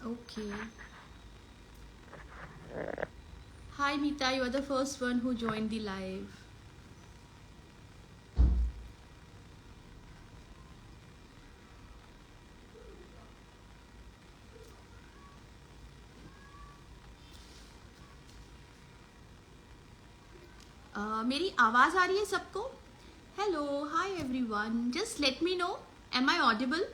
Okay. Hi Meeta, you are the first one who joined the live. मेरी आवाज आ रही है सबको? Hello, hi everyone. Just let me know, am I audible?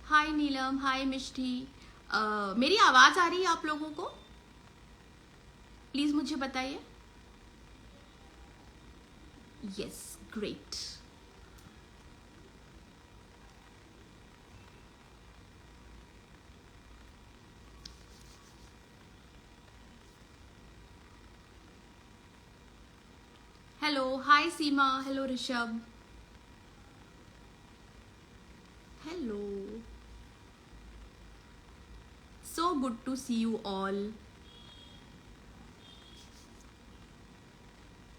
Hi Neelam, hi Mishti. मेरी आवाज आ रही है आप लोगों को? प्लीज मुझे बताइए. Yes, great. Hello, hi Seema, hello Rishabh, hello. So good to see you all.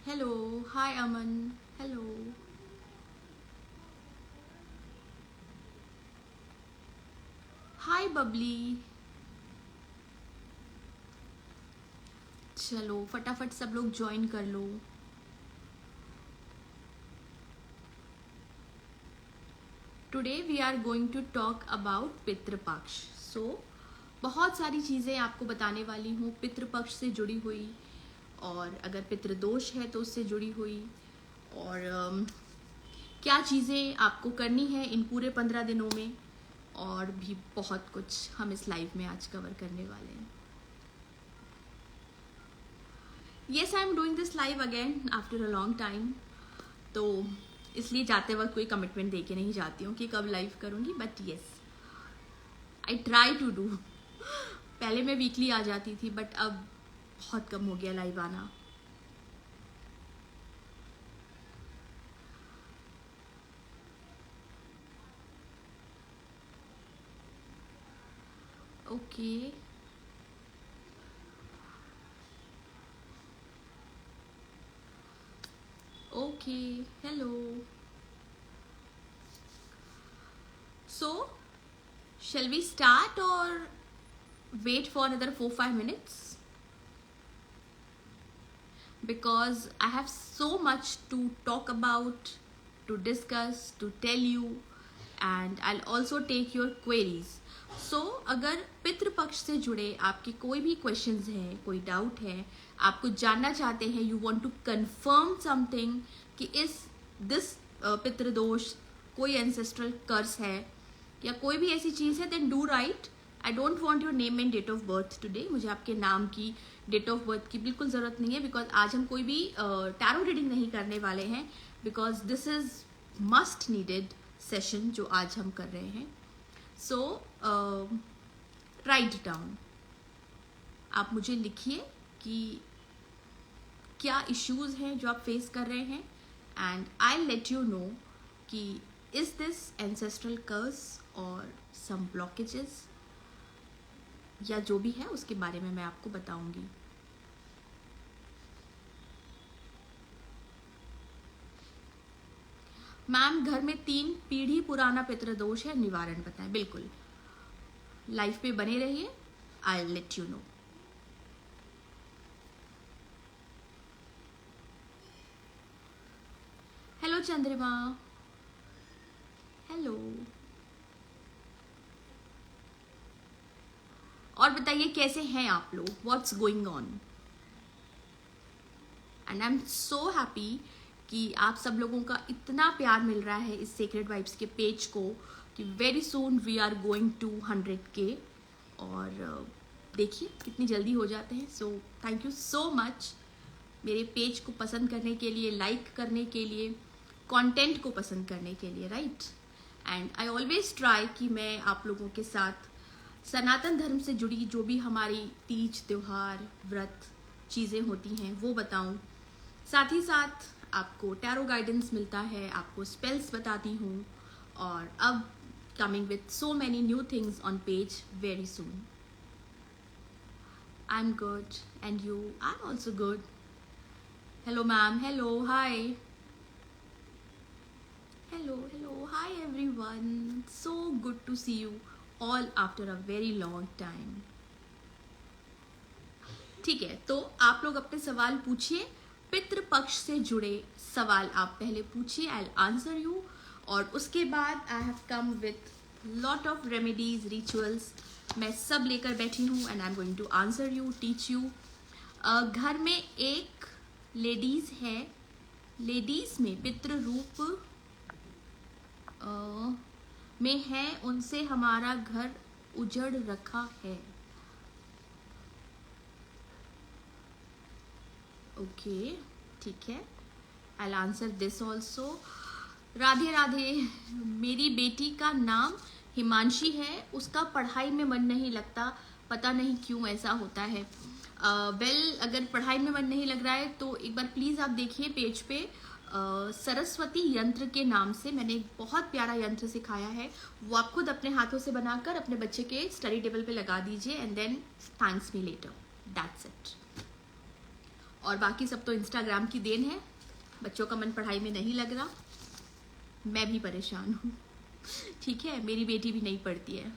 Hello, hi Aman. Hello. Hi Bubbly. चलो फटाफट सब लोग ज्वाइन कर लो. Today we are going to talk about Pitrupaksha. So बहुत सारी चीज़ें आपको बताने वाली हूँ पितृपक्ष से जुड़ी हुई, और अगर पितृदोष है तो उससे जुड़ी हुई, और क्या चीज़ें आपको करनी है इन पूरे 15 दिनों में, और भी बहुत कुछ हम इस लाइव में आज कवर करने वाले हैं. Yes, I am doing this live again after a long time. तो इसलिए जाते वक्त कोई कमिटमेंट दे के नहीं जाती हूँ कि कब लाइव करूँगी, but yes I try to do. पहले मैं वीकली आ जाती थी, बट अब बहुत कम हो गया लाइव आना. Okay. Okay, hello. So shall we start or wait for another 4-5 minutes? Because I have so much to talk about, to discuss, to tell you, and I'll also take your queries. So अगर पितृपक्ष से जुड़े आपके कोई भी questions हैं, कोई doubt है, आपको जानना चाहते हैं, you want to confirm something कि इस दिस पितृदोष कोई एंसेस्ट्रल कर्स है या कोई भी ऐसी चीज़ है, then do write. I don't want your name and date of birth today. मुझे आपके नाम की, डेट ऑफ बर्थ की बिल्कुल ज़रूरत नहीं है, बिकॉज आज हम कोई भी टैरो रीडिंग नहीं करने वाले हैं, because this is must needed session जो आज हम कर रहे हैं. सो राइट डाउन. आप मुझे लिखिए कि क्या इश्यूज हैं जो आप फेस कर रहे हैं, and I let you know कि इज दिस एंसेस्ट्रल कर्स और सम ब्लॉकेजेस, या जो भी है उसके बारे में मैं आपको बताऊंगी. मैम, घर में 3 पीढ़ी पुराना पितृदोष है, निवारण बताएं. बिल्कुल, लाइफ पे बने रहिए, I let you know. Hello Chandrima, hello. और बताइए कैसे हैं आप लोग, what's going on. And I am so happy कि आप सब लोगों का इतना प्यार मिल रहा है इस सीक्रेट वाइब्स के पेज को, कि very soon we are going to 100K. और देखिए कितनी जल्दी हो जाते हैं. So thank you so much मेरे पेज को पसंद करने के लिए, लाइक करने के लिए, कंटेंट को पसंद करने के लिए, right. And I always try कि मैं आप लोगों के साथ सनातन धर्म से जुड़ी जो भी हमारी तीज, त्योहार, व्रत चीज़ें होती हैं वो बताऊं. साथ ही साथ आपको टैरो गाइडेंस मिलता है, आपको स्पेल्स बताती हूँ, और अब coming with so many new things on page very soon. I am good and you? I am also good. Hello ma'am, hello, hi, hello. Hi everyone. So good to see you all after a very long time. ठीक है, तो आप लोग अपने सवाल पूछिए. पितृपक्ष से जुड़े सवाल आप पहले पूछिए. I will answer you. और उसके बाद I have come with lot of remedies, rituals. मैं सब लेकर बैठी हूँ and I am going to answer you, teach you. घर में एक लेडीज है. लेडीज में पितृ रूप में है, उनसे हमारा घर उजड़ रखा है. ओके, ठीक है. I answer this also. Radhe Radhe. मेरी बेटी का नाम हिमांशी है. उसका पढ़ाई में मन नहीं लगता, पता नहीं क्यों ऐसा होता है. अगर पढ़ाई में मन नहीं लग रहा है तो एक बार प्लीज़ आप देखिए पेज पे सरस्वती यंत्र के नाम से मैंने एक बहुत प्यारा यंत्र सिखाया है. वो आप खुद अपने हाथों से बनाकर अपने बच्चे के स्टडी टेबल पे लगा दीजिए and then thanks me later. That's it. और बाकी सब तो इंस्टाग्राम की देन है. बच्चों का मन पढ़ाई में नहीं लग रहा, मैं भी परेशान हूँ. ठीक है, मेरी बेटी भी नहीं पढ़ती है.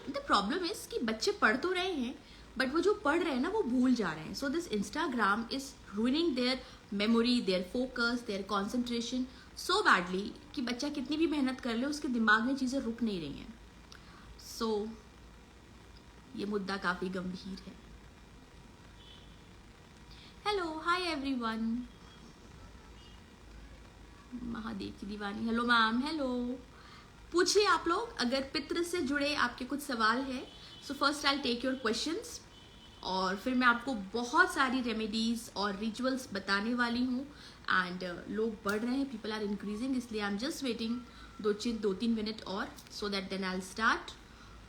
द प्रॉब्लम इज कि बच्चे पढ़ तो रहे हैं बट वो जो पढ़ रहे हैं ना वो भूल जा रहे हैं. So this Instagram is ruining their memory, their focus, their concentration so badly कि बच्चा कितनी भी मेहनत कर ले उसके दिमाग में चीज़ें रुक नहीं रही हैं. सो ये मुद्दा काफ़ी गंभीर है. Hello, hi everyone. महादेव की दीवानी. Hello ma'am. हेलो. पूछिए आप लोग, अगर पितृ से जुड़े आपके कुछ सवाल है. So first I take your questions और फिर मैं आपको बहुत सारी रेमेडीज और रिचुअल्स बताने वाली हूँ. एंड लोग बढ़ रहे हैं, पीपल आर इंक्रीजिंग, इसलिए I am just waiting 2-3 minute और so that then I will start.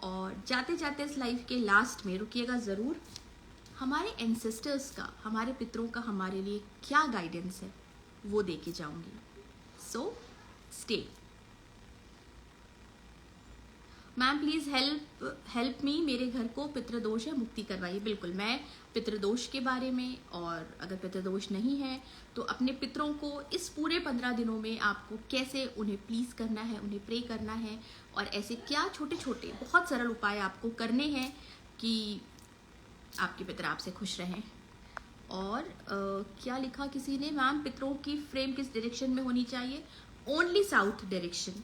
और जाते जाते इस लाइफ के लास्ट में रुकिएगा ज़रूर. हमारे एंसेस्टर्स का, हमारे पितरों का हमारे लिए क्या गाइडेंस है वो दे के जाऊंगी. So stay. Ma'am please help me. मेरे घर को पितृदोष है, मुक्ति करवाइए. बिल्कुल, मैं पितृदोष के बारे में, और अगर पितृदोष नहीं है तो अपने पितरों को इस पूरे 15 दिनों में आपको कैसे उन्हें प्लीज़ करना है, उन्हें प्रे करना है, और ऐसे क्या छोटे छोटे बहुत सरल उपाय आपको करने हैं कि आपके पितर आपसे खुश रहें. और क्या लिखा किसी ने, मैम पितरों की फ्रेम किस डायरेक्शन में होनी चाहिए? Only south direction.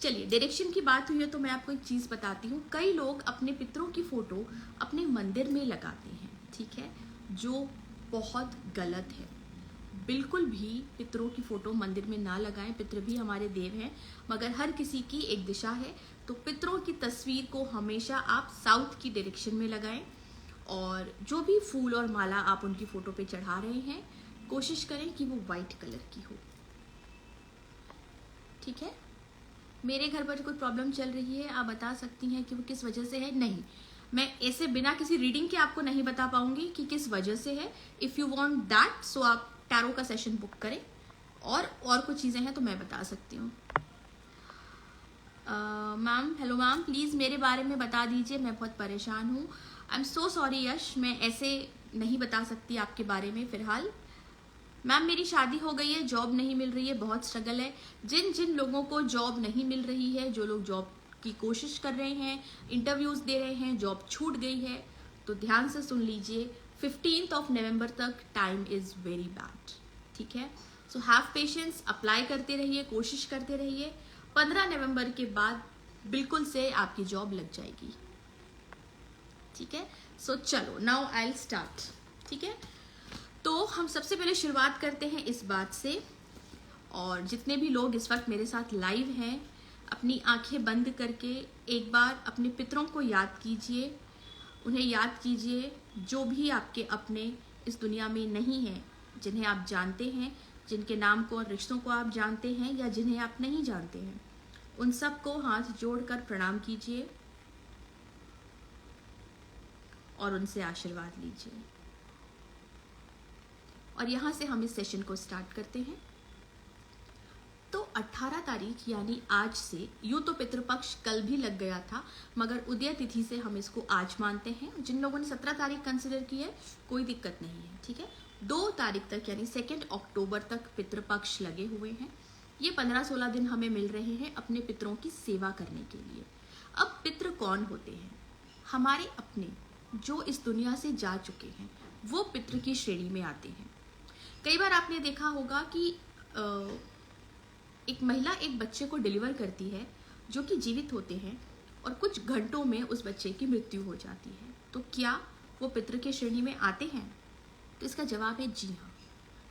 चलिए, डायरेक्शन की बात हुई है तो मैं आपको एक चीज़ बताती हूँ. कई लोग अपने पितरों की फ़ोटो अपने मंदिर में लगाते हैं, ठीक है, जो बहुत गलत है. बिल्कुल भी पितरों की फ़ोटो मंदिर में ना लगाएं. पितर भी हमारे देव हैं, मगर हर किसी की एक दिशा है. तो पितरों की तस्वीर को हमेशा आप साउथ की डायरेक्शन में लगाएं. और जो भी फूल और माला आप उनकी फ़ोटो पे चढ़ा रहे हैं, कोशिश करें कि वो वाइट कलर की हो. ठीक है. मेरे घर पर कोई प्रॉब्लम चल रही है, आप बता सकती हैं कि वो किस वजह से है? नहीं, मैं ऐसे बिना किसी रीडिंग के आपको नहीं बता पाऊंगी कि किस वजह से है. If you want that so आप टैरो का सेशन बुक करें. और कुछ चीज़ें हैं तो मैं बता सकती हूँ. मैम, हेलो मैम, प्लीज़ मेरे बारे में बता दीजिए, मैं बहुत परेशान हूँ. आई एम सो सॉरी यश, मैं ऐसे नहीं बता सकती आपके बारे में फ़िलहाल. मैम मेरी शादी हो गई है, जॉब नहीं मिल रही है, बहुत स्ट्रगल है. जिन जिन लोगों को जॉब नहीं मिल रही है, जो लोग जॉब की कोशिश कर रहे हैं, इंटरव्यूज़ दे रहे हैं, जॉब छूट गई है, तो ध्यान से सुन लीजिए. 15 नवंबर तक टाइम इज़ वेरी बैड. ठीक है. सो हैव पेशेंस, अप्लाई करते रहिए, कोशिश करते रहिए. 15 नवंबर के बाद बिल्कुल से आपकी जॉब लग जाएगी. ठीक है. सो चलो, नाउ आई विल स्टार्ट. ठीक है. तो हम सबसे पहले शुरुआत करते हैं इस बात से. और जितने भी लोग इस वक्त मेरे साथ लाइव हैं, अपनी आंखें बंद करके एक बार अपने पितरों को याद कीजिए. उन्हें याद कीजिए जो भी आपके अपने इस दुनिया में नहीं हैं, जिन्हें आप जानते हैं, जिनके नाम को और रिश्तों को आप जानते हैं या जिन्हें आप नहीं जानते हैं. उन सब को हाथ जोड़कर प्रणाम कीजिए और उनसे आशीर्वाद लीजिए. और यहाँ से हम इस सेशन को स्टार्ट करते हैं. तो 18 तारीख यानी आज से, यूँ तो पितृपक्ष कल भी लग गया था, मगर उदय तिथि से हम इसको आज मानते हैं. जिन लोगों ने 17 तारीख कंसिडर की है कोई दिक्कत नहीं है. ठीक है. 2 तारीख तक यानी 2 अक्टूबर तक पितृपक्ष लगे हुए हैं. ये 15-16 दिन हमें मिल रहे हैं अपने पितरों की सेवा करने के लिए। अब पितृ कौन होते हैं? हमारे अपने जो इस दुनिया से जा चुके हैं वो पितृ की श्रेणी में आते हैं। कई बार आपने देखा होगा कि एक महिला एक बच्चे को डिलीवर करती है जो कि जीवित होते हैं और कुछ घंटों में उस बच्चे की मृत्यु हो जाती है। तो क्या वो पितृ की श्रेणी में आते हैं? तो इसका जवाब है जी हाँ।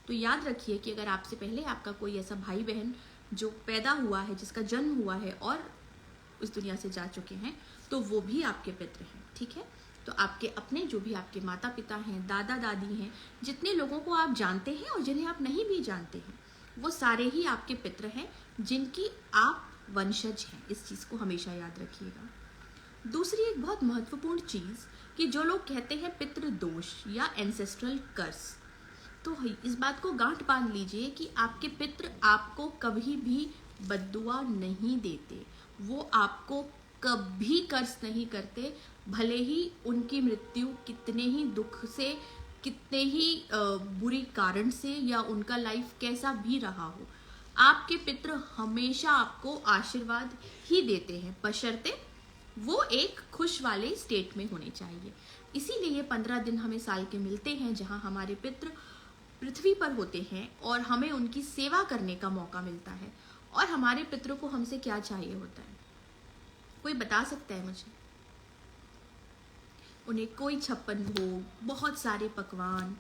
तो याद रखिए कि अगर आपसे पहले आपका कोई ऐसा भाई बहन जो पैदा हुआ है, जिसका जन्म हुआ है और इस दुनिया से जा चुके हैं, तो वो भी आपके पितृ हैं। ठीक है, तो आपके अपने जो भी आपके माता पिता हैं, दादा दादी हैं, जितने लोगों को आप जानते हैं और जिन्हें आप नहीं भी जानते हैं, वो सारे ही आपके पितृ हैं जिनकी आप वंशज हैं। इस चीज़ को हमेशा याद रखिएगा। दूसरी एक बहुत महत्वपूर्ण चीज़ कि जो लोग कहते हैं पितृ दोष या एंसेस्ट्रल कर्स, तो इस बात को गांठ बांध लीजिए कि आपके पितृ आपको कभी भी बद्दुआ नहीं देते, वो आपको कभी कर्ज नहीं करते, भले ही उनकी मृत्यु कितने ही दुख से, कितने ही बुरी कारण से या उनका लाइफ कैसा भी रहा हो, आपके पितृ हमेशा आपको आशीर्वाद ही देते हैं, बशर्ते वो एक खुश वाले स्टेट में होने चाहिए। इसीलिए ये 15 दिन हमें साल के मिलते हैं जहां हमारे पितृ पृथ्वी पर होते हैं और हमें उनकी सेवा करने का मौका मिलता है। और हमारे पितरों को हमसे क्या चाहिए होता है? कोई बता सकता है मुझे? उन्हें कोई 56 भोग, बहुत सारे पकवान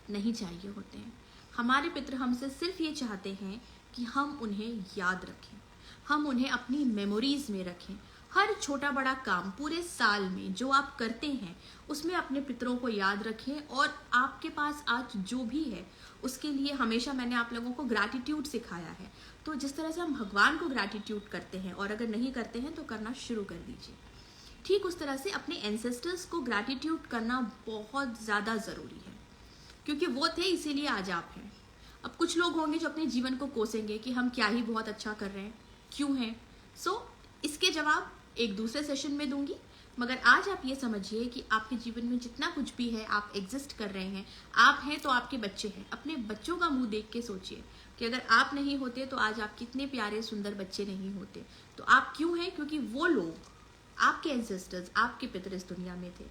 नहीं चाहिए होते हैं। हमारे पितृ हमसे सिर्फ ये चाहते हैं कि हम उन्हें याद रखें, हम उन्हें अपनी मेमोरीज में रखें। हर छोटा बड़ा काम पूरे साल में जो आप करते हैं उसमें अपने पितरों को याद रखें, और आपके पास आज जो भी है उसके लिए हमेशा मैंने आप लोगों को ग्रैटिट्यूड सिखाया है। तो जिस तरह से हम भगवान को ग्रैटिट्यूड करते हैं, और अगर नहीं करते हैं तो करना शुरू कर दीजिए, ठीक उस तरह से अपने एंसेस्टर्स को ग्रैटिट्यूड करना बहुत ज़्यादा ज़रूरी है, क्योंकि वो थे इसीलिए आज आप हैं। अब कुछ लोग होंगे जो अपने जीवन को कोसेंगे कि हम क्या ही बहुत अच्छा कर रहे हैं, क्यों हैं। इसके जवाब एक दूसरे सेशन में दूंगी, मगर आज आप ये समझिए कि आपके जीवन में जितना कुछ भी है, आप एग्जिस्ट कर रहे हैं, आप हैं तो आपके बच्चे हैं। अपने बच्चों का मुंह देख के सोचिए कि अगर आप नहीं होते तो आज आप कितने प्यारे सुंदर बच्चे नहीं होते। तो आप क्यों हैं? क्योंकि वो लोग, आपके एंसेस्टर्स, आपके पितर इस दुनिया में थे।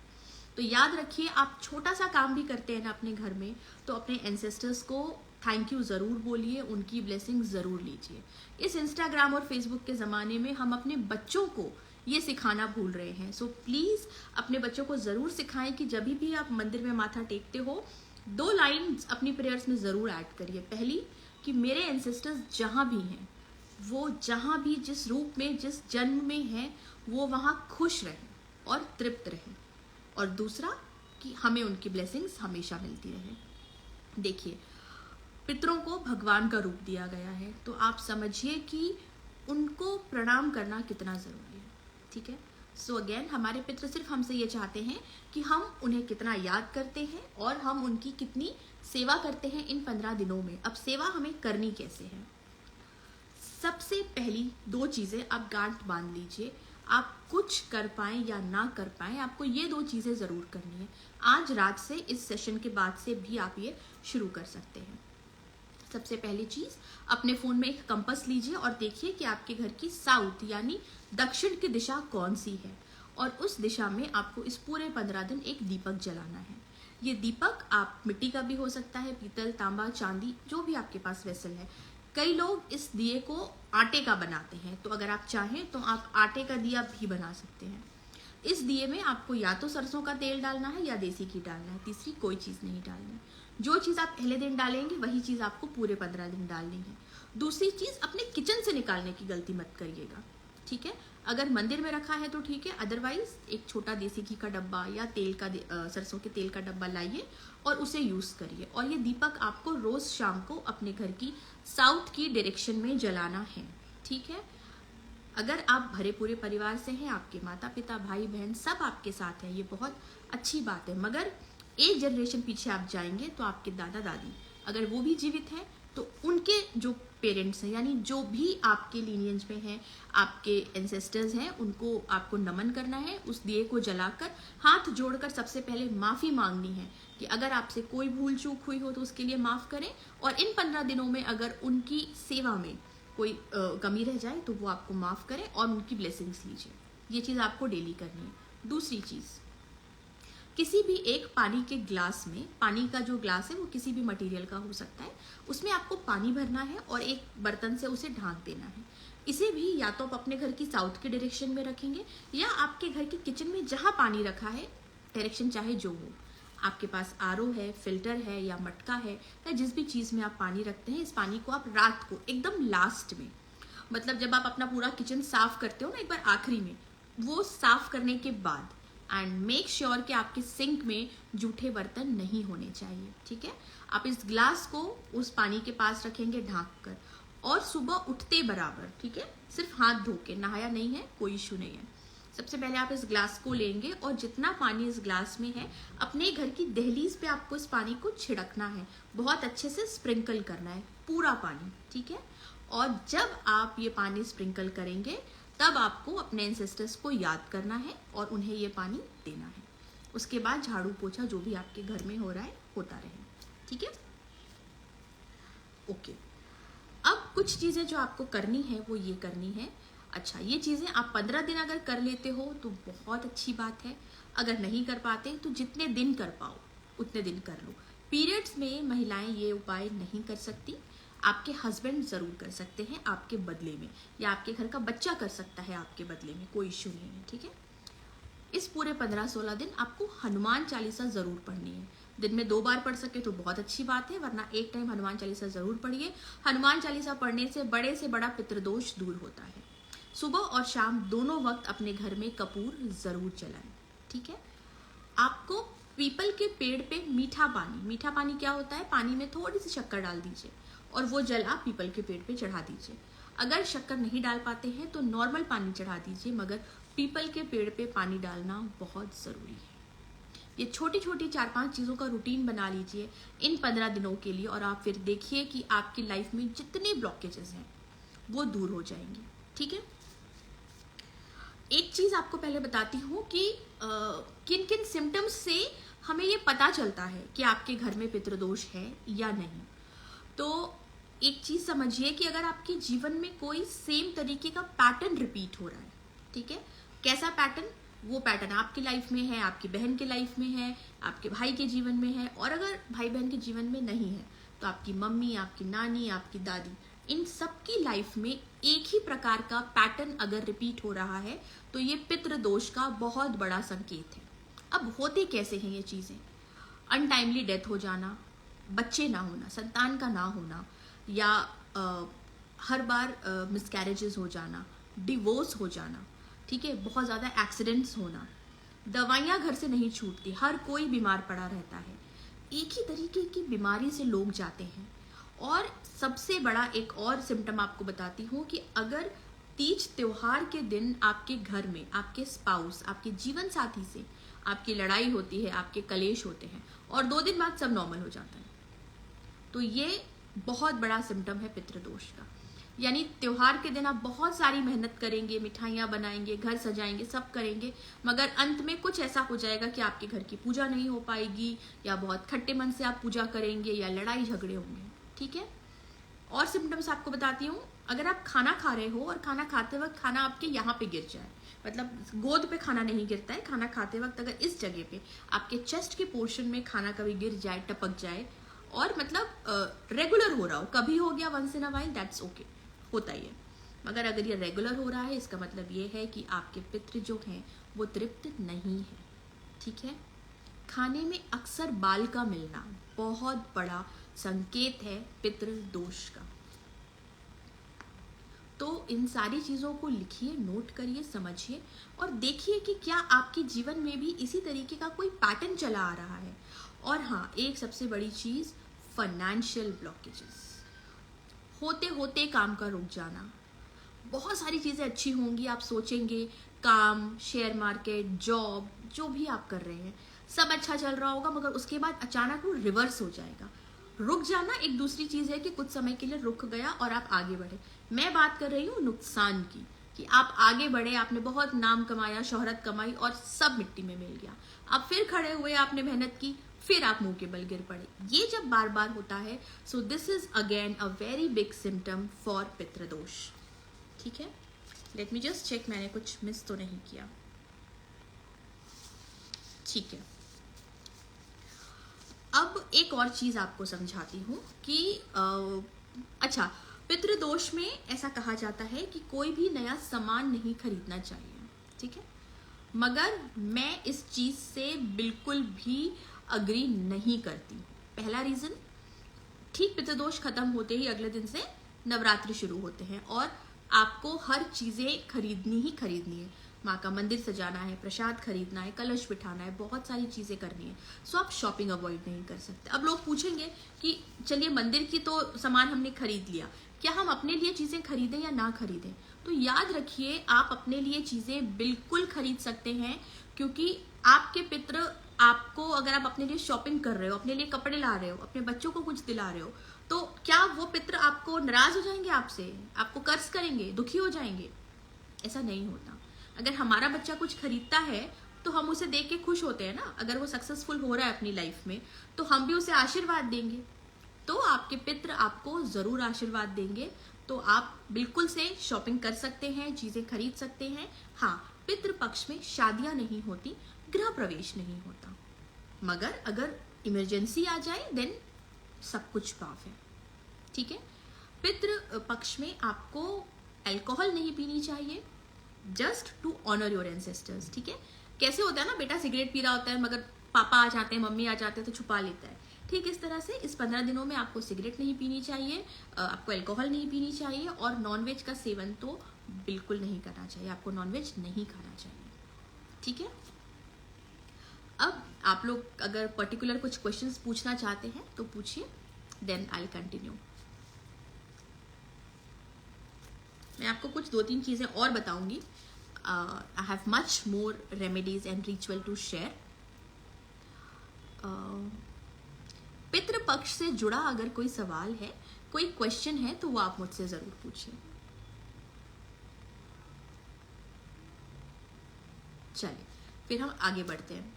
तो याद रखिए, आप छोटा सा काम भी करते हैं ना अपने घर में, तो अपने एंसेस्टर्स को थैंक यू ज़रूर बोलिए, उनकी ब्लेसिंग ज़रूर लीजिए। इस इंस्टाग्राम और फेसबुक के ज़माने में हम अपने बच्चों को ये सिखाना भूल रहे हैं। सो प्लीज़ अपने बच्चों को ज़रूर सिखाएं कि जब भी आप मंदिर में माथा टेकते हो, 2 लाइन अपनी प्रेयर्स में ज़रूर ऐड करिए। पहली कि मेरे एंसेस्टर्स जहाँ भी हैं, वो जहाँ भी जिस रूप में, जिस जन्म में हैं, वो वहाँ खुश रहें और तृप्त रहें। और दूसरा कि हमें उनकी ब्लेसिंग्स हमेशा मिलती रहे। देखिए, पितरों को भगवान का रूप दिया गया है, तो आप समझिए कि उनको प्रणाम करना कितना ज़रूरी है। ठीक है, सो अगेन, हमारे पितृ सिर्फ हमसे ये चाहते हैं कि हम उन्हें कितना याद करते हैं और हम उनकी कितनी सेवा करते हैं इन 15 दिनों में। अब सेवा हमें करनी कैसे है? सबसे पहली 2 चीज़ें आप गांठ बांध लीजिए। आप कुछ कर पाएं या ना कर पाएं, आपको ये 2 चीज़ें ज़रूर करनी है। आज रात से, इस सेशन के बाद से भी आप ये शुरू कर सकते हैं। सबसे पहली चीज़, अपने फ़ोन में एक कंपास लीजिए और देखिए कि आपके घर की साउथ यानी दक्षिण की दिशा कौन सी है, और उस दिशा में आपको इस पूरे 15 दिन एक दीपक जलाना है। ये दीपक आप मिट्टी का भी हो सकता है, पीतल, तांबा, चांदी, जो भी आपके पास वेसल है। कई लोग इस दिए को आटे का बनाते हैं, तो अगर आप चाहें तो आप आटे का दिया भी बना सकते हैं। इस दिए में आपको या तो सरसों का तेल डालना है या देसी घी डालना है, तीसरी कोई चीज़ नहीं डालनी। जो चीज़ आप पहले दिन डालेंगे वही चीज़ आपको पूरे 15 दिन डालनी है। दूसरी चीज़, अपने किचन से निकालने की गलती मत करिएगा। ठीक है, अगर मंदिर में रखा है तो ठीक है, अदरवाइज एक छोटा देसी घी का डब्बा या तेल का, सरसों के तेल का डब्बा लाइए और उसे यूज़ करिए। और ये दीपक आपको रोज़ शाम को अपने घर की साउथ की डायरेक्शन में जलाना है। ठीक है, अगर आप भरे पूरे परिवार से हैं, आपके माता पिता, भाई बहन सब आपके साथ हैं, ये बहुत अच्छी बात है। मगर एक जनरेशन पीछे आप जाएंगे तो आपके दादा दादी, अगर वो भी जीवित हैं, तो उनके जो पेरेंट्स हैं, यानी जो भी आपके लीनियंस में हैं, आपके एंसेस्टर्स हैं, उनको आपको नमन करना है। उस दिए को जलाकर हाथ जोड़कर सबसे पहले माफ़ी मांगनी है कि अगर आपसे कोई भूल चूक हुई हो तो उसके लिए माफ़ करें। और इन 15 दिनों में अगर उनकी सेवा में कोई कमी रह जाए तो वो आपको माफ़ करें और उनकी ब्लेसिंग्स लीजिए। ये चीज़ आपको डेली करनी है। दूसरी चीज़, किसी भी एक पानी के ग्लास में, पानी का जो ग्लास है वो किसी भी मटेरियल का हो सकता है, उसमें आपको पानी भरना है और एक बर्तन से उसे ढांक देना है। इसे भी या तो आप अपने घर की साउथ के डायरेक्शन में रखेंगे या आपके घर के किचन में जहाँ पानी रखा है, डायरेक्शन चाहे जो हो, आपके पास आरओ है, फिल्टर है या मटका है या जिस भी चीज़ में आप पानी रखते हैं, इस पानी को आप रात को एकदम लास्ट में, मतलब जब आप अपना पूरा किचन साफ करते हो ना, एक बार आखिरी में, वो साफ करने के बाद, एंड मेक श्योर कि आपके सिंक में जूठे बर्तन नहीं होने चाहिए। ठीक है, आप इस ग्लास को उस पानी के पास रखेंगे ढांक कर, और सुबह उठते बराबर, ठीक है, सिर्फ हाथ धो के, नहाया नहीं है, कोई इशू नहीं है, सबसे पहले आप इस ग्लास को लेंगे और जितना पानी इस ग्लास में है, अपने घर की दहलीज पे आपको इस पानी को छिड़कना है, बहुत अच्छे से स्प्रिंकल करना है पूरा पानी। ठीक है, और जब आप ये पानी स्प्रिंकल करेंगे तब आपको अपने एंसेस्टर्स को याद करना है और उन्हें ये पानी देना है। उसके बाद झाड़ू पोछा जो भी आपके घर में हो रहा है होता रहे। ठीक है, ओके। अब कुछ चीज़ें जो आपको करनी है वो ये करनी है। अच्छा, ये चीज़ें आप 15 दिन अगर कर लेते हो तो बहुत अच्छी बात है, अगर नहीं कर पाते तो जितने दिन कर पाओ उतने दिन कर लो। पीरियड्स में महिलाएं ये उपाय नहीं कर सकती, आपके हस्बैंड ज़रूर कर सकते हैं आपके बदले में, या आपके घर का बच्चा कर सकता है आपके बदले में, कोई इश्यू नहीं है। ठीक है, इस पूरे 15-16 दिन आपको हनुमान चालीसा ज़रूर पढ़नी है। दिन में 2 बार पढ़ सके तो बहुत अच्छी बात है, वरना एक टाइम हनुमान चालीसा ज़रूर पढ़िए। हनुमान चालीसा पढ़ने से बड़ा पितृदोष दूर होता है। सुबह और शाम दोनों वक्त अपने घर में कपूर ज़रूर जलाएं। ठीक है, आपको पीपल के पेड़ पे मीठा पानी क्या होता है, पानी में थोड़ी सी शक्कर डाल दीजिए और वो जल आप पीपल के पेड़ पे चढ़ा दीजिए। अगर शक्कर नहीं डाल पाते हैं तो नॉर्मल पानी चढ़ा दीजिए, मगर पीपल के पेड़ पे पानी डालना बहुत ज़रूरी है। ये छोटी छोटी 4-5 चीज़ों का रूटीन बना लीजिए इन 15 दिनों के लिए, और आप फिर देखिए कि आपकी लाइफ में जितने ब्लॉकेजेस हैं वो दूर हो जाएंगे। ठीक है, एक चीज़ आपको पहले बताती हूँ कि किन किन सिम्टम्स से हमें ये पता चलता है कि आपके घर में पितृदोष है या नहीं। तो एक चीज़ समझिए कि अगर आपके जीवन में कोई सेम तरीके का पैटर्न रिपीट हो रहा है, ठीक है, कैसा पैटर्न, वो पैटर्न आपकी लाइफ में है, आपकी बहन के लाइफ में है, आपके भाई के जीवन में है, और अगर भाई बहन के जीवन में नहीं है तो आपकी मम्मी, आपकी नानी, आपकी दादी, इन सबकी लाइफ में एक ही प्रकार का पैटर्न अगर रिपीट हो रहा है तो ये पितृदोष का बहुत बड़ा संकेत है। अब होते कैसे हैं ये चीज़ें, अनटाइमली डेथ हो जाना, बच्चे ना होना, संतान का ना होना, या हर बार मिसकैरेजेस हो जाना, डिवोर्स हो जाना, ठीक है, बहुत ज़्यादा एक्सीडेंट्स होना, दवाइयाँ घर से नहीं छूटती, हर कोई बीमार पड़ा रहता है, एक ही तरीके की बीमारी से लोग जाते हैं। और सबसे बड़ा एक और सिम्टम आपको बताती हूँ कि अगर तीज त्योहार के दिन आपके घर में आपके स्पाउस, आपके जीवन साथी से आपकी लड़ाई होती है, आपके कलेश होते हैं, और 2 दिन बाद सब नॉर्मल हो जाता है, तो ये बहुत बड़ा सिम्टम है पितृदोष का। यानी त्योहार के दिन आप बहुत सारी मेहनत करेंगे, मिठाइयाँ बनाएंगे, घर सजाएंगे, सब करेंगे, मगर अंत में कुछ ऐसा हो जाएगा कि आपके घर की पूजा नहीं हो पाएगी, या बहुत खट्टे मन से आप पूजा करेंगे, या लड़ाई झगड़े होंगे। ठीक है, और सिम्टम्स आपको बताती हूँ, अगर आप खाना खा रहे हो और खाना खाते वक्त खाना आपके यहाँ पे गिर जाए, मतलब गोद पे खाना नहीं गिरता है, खाना खाते वक्त अगर इस जगह पे आपके चेस्ट के पोर्शन में खाना कभी गिर जाए, टपक जाए, और मतलब रेगुलर हो रहा हो, कभी हो गया once in a while, that's okay, होता ही है, मगर अगर ये रेगुलर हो रहा है इसका मतलब ये है कि आपके पितृ जो हैं वो तृप्त नहीं है। ठीक है, खाने में अक्सर बाल का मिलना बहुत बड़ा संकेत है पितृदोष का। तो इन सारी चीज़ों को लिखिए, नोट करिए, समझिए, और देखिए कि क्या आपके जीवन में भी इसी तरीके का कोई पैटर्न चला आ रहा है। और हाँ, एक सबसे बड़ी चीज़, फाइनेंशियल ब्लॉकेजेस, होते होते काम का रुक जाना। बहुत सारी चीज़ें अच्छी होंगी, आप सोचेंगे काम, शेयर मार्केट, जॉब, जो भी आप कर रहे हैं सब अच्छा चल रहा होगा, मगर उसके बाद अचानक वो रिवर्स हो जाएगा। रुक जाना एक दूसरी चीज़ है कि कुछ समय के लिए रुक गया और आप आगे बढ़े। मैं बात कर रही हूँ नुकसान की, कि आप आगे बढ़े, आपने बहुत नाम कमाया, शोहरत कमाई, और सब मिट्टी में मिल गया। आप फिर खड़े हुए, आपने मेहनत की, फिर आप मुंह के बल गिर पड़े। ये जब बार बार होता है, so this is again a very big symptom for Pitrudosh. ठीक है, लेट मी जस्ट चेक मैंने कुछ मिस तो नहीं किया। ठीक है, अब एक और चीज आपको समझाती हूँ कि अच्छा, पितृदोष में ऐसा कहा जाता है कि कोई भी नया सामान नहीं खरीदना चाहिए। ठीक है, मगर मैं इस चीज से बिल्कुल भी अग्री नहीं करती। पहला रीजन, ठीक पितृदोष खत्म होते ही अगले दिन से नवरात्रि शुरू होते हैं और आपको हर चीजें खरीदनी ही खरीदनी है। माँ का मंदिर सजाना है, प्रसाद खरीदना है, कलश बिठाना है, बहुत सारी चीजें करनी है। सो आप शॉपिंग अवॉइड नहीं कर सकते। अब लोग पूछेंगे कि चलिए मंदिर की तो सामान हमने खरीद लिया, क्या हम अपने लिए चीजें खरीदें या ना खरीदें? तो याद रखिए, आप अपने लिए चीजें बिल्कुल खरीद सकते हैं, क्योंकि आपके पितृ आपको, अगर आप अपने लिए शॉपिंग कर रहे हो, अपने लिए कपड़े ला रहे हो, अपने बच्चों को कुछ दिला रहे हो, तो क्या वो पितृ आपको नाराज हो जाएंगे आपसे, आपको कर्ज करेंगे, दुखी हो जाएंगे? ऐसा नहीं होता। अगर हमारा बच्चा कुछ खरीदता है तो हम उसे देख के खुश होते हैं ना। अगर वो सक्सेसफुल हो रहा है अपनी लाइफ में तो हम भी उसे आशीर्वाद देंगे। तो आपके पितृ आपको जरूर आशीर्वाद देंगे। तो आप बिल्कुल से शॉपिंग कर सकते हैं, चीजें खरीद सकते हैं। हाँ, पितृ पक्ष में शादियां नहीं होती, गृह प्रवेश नहीं होता, मगर अगर इमरजेंसी आ जाए देन सब कुछ माफ है। ठीक है, पितृ पक्ष में आपको अल्कोहल नहीं पीनी चाहिए, just to honour your ancestors. ठीक है, कैसे होता है ना, बेटा सिगरेट पी रहा होता है मगर पापा आ जाते हैं, मम्मी आ जाते हैं तो छुपा लेता है। ठीक इस तरह से इस 15 दिनों में आपको सिगरेट नहीं पीनी चाहिए, आपको अल्कोहल नहीं पीनी चाहिए, और नॉनवेज का सेवन तो बिल्कुल नहीं करना चाहिए। आपको नॉनवेज नहीं खाना चाहिए। ठीक है, अब आप लोग अगर पर्टिकुलर कुछ क्वेश्चंस पूछना चाहते हैं तो पूछिए, देन आई कंटिन्यू। मैं आपको कुछ 2-3 चीजें और बताऊंगी। I have much more remedies and ritual to share. Pitrupaksha से जुड़ा अगर कोई सवाल है, कोई क्वेश्चन है, तो वो आप मुझसे जरूर पूछिए। चलिए फिर हम आगे बढ़ते हैं।